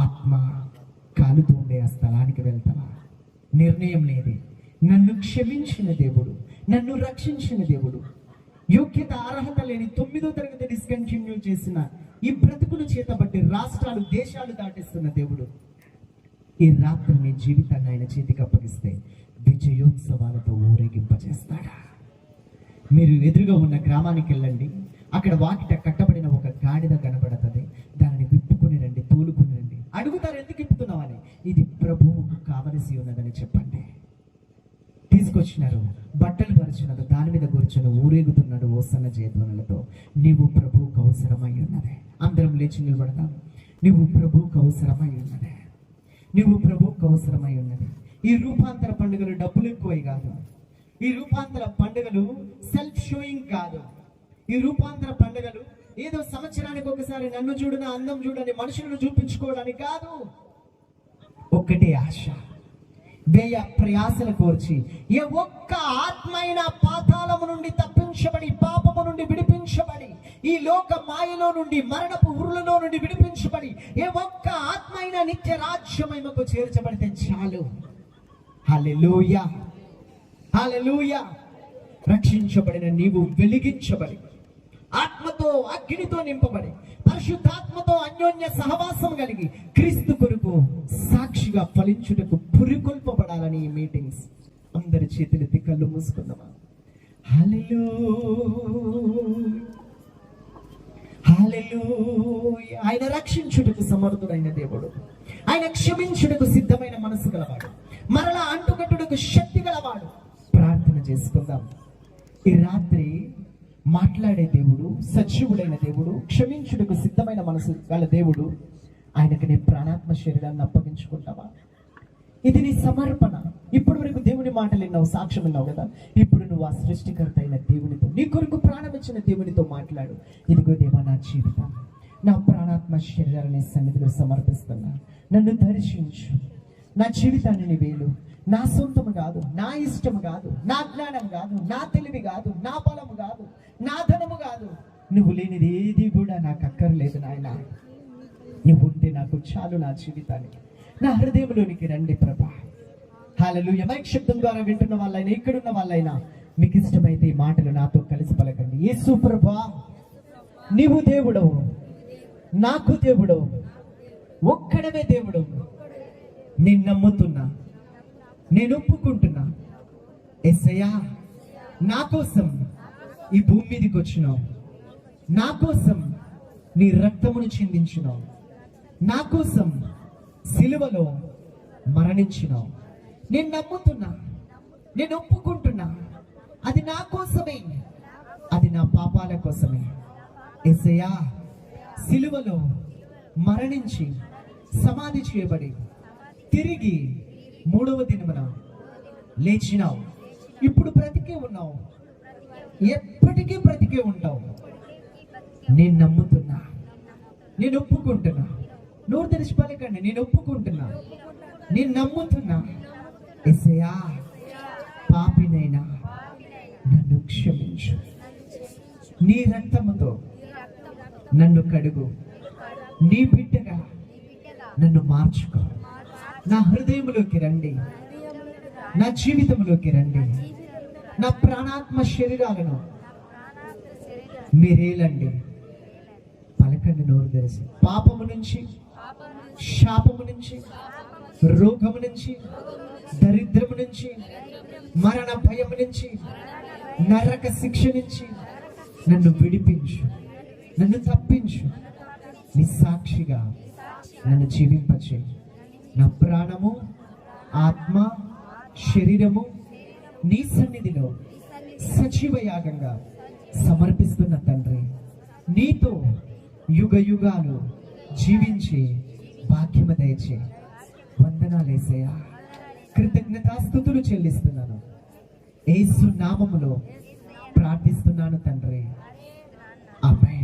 ఆత్మ కాలుతూ ఉండే ఆ స్థలానికి వెళ్తావా? నిర్ణయం లేదే. నన్ను క్షమించిన దేవుడు, నన్ను రక్షించిన దేవుడు, యోగ్యత అర్హత లేని 9వ తరగతి డిస్కంటిన్యూ చేసిన ఈ బ్రతుకును చేతబట్టి రాష్ట్రాలు దేశాలు దాటిస్తున్న దేవుడు ఈ రాత్రి నీ జీవితాన్ని ఆయన చేతికి అప్పగిస్తే విజయోత్సవాలతో ఊరేగింపజేస్తాడా? మీరు ఎదురుగా ఉన్న గ్రామానికి వెళ్ళండి, అక్కడ వాకిట కట్టబడిన ఒక గాడిద కనబడుతుంది. దానిని విప్పుకుని రండి, తోలుకుని రండి. అడుగుతారు, ఎందుకు విప్పుతున్నామని? ఇది ప్రభువుకు కావలసి ఉన్నదని చెప్పండి. తీసుకొచ్చినారు, బట్టలు పరిచినారు, దాని మీద కూర్చొని ఊరేగుతున్నాడు ఓసన్న జయధ్వనులతో. నీవు ప్రభువుకు అవసరమై ఉన్నదే. అందరం లేచి నిలబడదాం. నీవు ప్రభువుకు అవసరమై ఉన్నదే, నీవు ప్రభువుకు అవసరమై ఉన్నది. ఈ రూపాంతర పండుగలు డబ్బులు ఎక్కువై కాదు, ఈ రూపాంతర పండుగలు సెల్ఫ్ షోయింగ్ కాదు, ఈ రూపాంతర పండుగలు ఏదో సంవత్సరానికి ఒకసారి నన్ను చూడని అందం చూడని మనుషులను చూపించుకోవడానికి కాదు. ఒక్కటే ఆశ, వ్యయ ప్రయాసలు కోర్చి ఏ ఒక్క ఆత్మైన పాతాళము నుండి తప్పించబడి, పాపము నుండి విడిపించబడి, ఈ లోక మాయలో నుండి, మరణపు ఉరులలో నుండి విడిపించబడి, ఏ ఒక్క ఆత్మైన నిత్య రాజ్యమహిమకు చేర్చబడితే చాలు. హల్లెలూయా, హల్లెలూయా. రక్షించబడిన నీవు వెలిగించబడి, ఆత్మతో అగ్నితో నింపబడి, పరిశుద్ధాత్మతో అన్యోన్య సహవాసం కలిగి క్రీస్తు కొరకు సాక్షిగా ఫలించుటకు పురికొల్పబడాలని ఈ మీటింగ్స్. అందరి చేతులెత్తి కళ్ళు మూసుకుందామా? హల్లెలూయా, హల్లెలూయా. ఆయన రక్షించుటకు సమర్థుడైన దేవుడు, ఆయన క్షమించుటకు సిద్ధమైన మనసు గలవాడు, మరలా అంటుకట్టుటకు శక్తి గలవాడు. ప్రార్థన చేసుకుందాం. ఈ రాత్రి మాట్లాడే దేవుడు, సజీవుడైన దేవుడు, క్షమించుటకు సిద్ధమైన మనసు గల దేవుడు, ఆయనకు నీ ప్రాణాత్మ శరీరాన్ని అప్పగించుకుంటావా? ఇది నీ సమర్పణ. ఇప్పుడు వరకు దేవుని మాటలు విన్నావు, సాక్ష్యం విన్నావు కదా. ఇప్పుడు నువ్వు ఆ సృష్టికర్త అయిన దేవునితో, నీ కొరకు ప్రాణం ఇచ్చిన దేవునితో మాట్లాడు. ఇదిగో దేవా, నా జీవితం, నా ప్రాణాత్మ శరీరాన్ని సన్నిధిలో సమర్పిస్తున్నా. నన్ను దర్శించు. నా జీవితాన్ని నీ వేలు. నా సొంతము కాదు, నా ఇష్టము కాదు, నా జ్ఞానం కాదు, నా తెలివి కాదు, నా బలము కాదు, నా ధనము కాదు. నువ్వు లేనిది ఏది కూడా నాకు అక్కర్లేదు నాయన. నువ్వు ఉంటే నాకు చాలు నా జీవితానికి. నా హృదయంలోనికి రండి ప్రభా. హల్లెలూయా. మైక్ శబ్దం ద్వారా వింటున్న వాళ్ళైనా, ఇక్కడున్న వాళ్ళైనా, మీకు ఇష్టమైతే ఈ మాటలు నాతో కలిసి పలకండి. యేసు ప్రభా, నీవు దేవుడవు, నాకు దేవుడవు, ఒక్కడమే దేవుడవు. నేను నమ్ముతున్నా, నేను ఒప్పుకుంటున్నా. యేసయ్యా, నా కోసం ఈ భూమి మీదకి వచ్చినావు, నా కోసం నీ రక్తమును చిందించినావు, నా కోసం సిలువలో మరణించినావు. నేను నమ్ముతున్నా, నేను ఒప్పుకుంటున్నా. అది నా కోసమే, అది నా పాపాల కోసమే. యేసయ్యా, సిలువలో మరణించి సమాధి చేయబడి తిరిగి 3వ దినమున లేచినావు. ఇప్పుడు బ్రతికే ఉన్నావు, ఎప్పటికీ బ్రతికే ఉంటావు. నేను నమ్ముతున్నా, నేను ఒప్పుకుంటున్నా. నోరు తెరిచి పలకండి, నేను ఒప్పుకుంటున్నా, నేను నమ్ముతున్నా. యేసయ్యా, పాపినైనా నన్ను క్షమించు. నీ రక్తముతో నన్ను కడుగు. నీ బిడ్డగా నన్ను మార్చుకో. నా హృదయంలోకి రండి, నా జీవితంలోకి రండి. నా ప్రాణాత్మ శరీరాలను మీరేలండి. పలకండి నోరు తెరిచి. పాపము నుంచి, శాపము నుంచి, రోగము నుంచి, దరిద్రము నుంచి, మరణ భయము నుంచి, నరక శిక్ష నుంచి నన్ను విడిపించు, నన్ను తప్పించు. నీ సాక్షిగా నన్ను జీవింపచే. నా ప్రాణము, ఆత్మ, శరీరము నీ సన్నిధిలో సజీవ యాగంగా సమర్పిస్తున్న తండ్రి, నీతో యుగ యుగాలు జీవించే భాగ్యము దయచే. వందనాలు యేసయ్యా, కృతజ్ఞతాస్తుతులు చెల్లిస్తున్నాను. యేసు నామములో ప్రార్థిస్తున్నాను తండ్రి. ఆమేన్.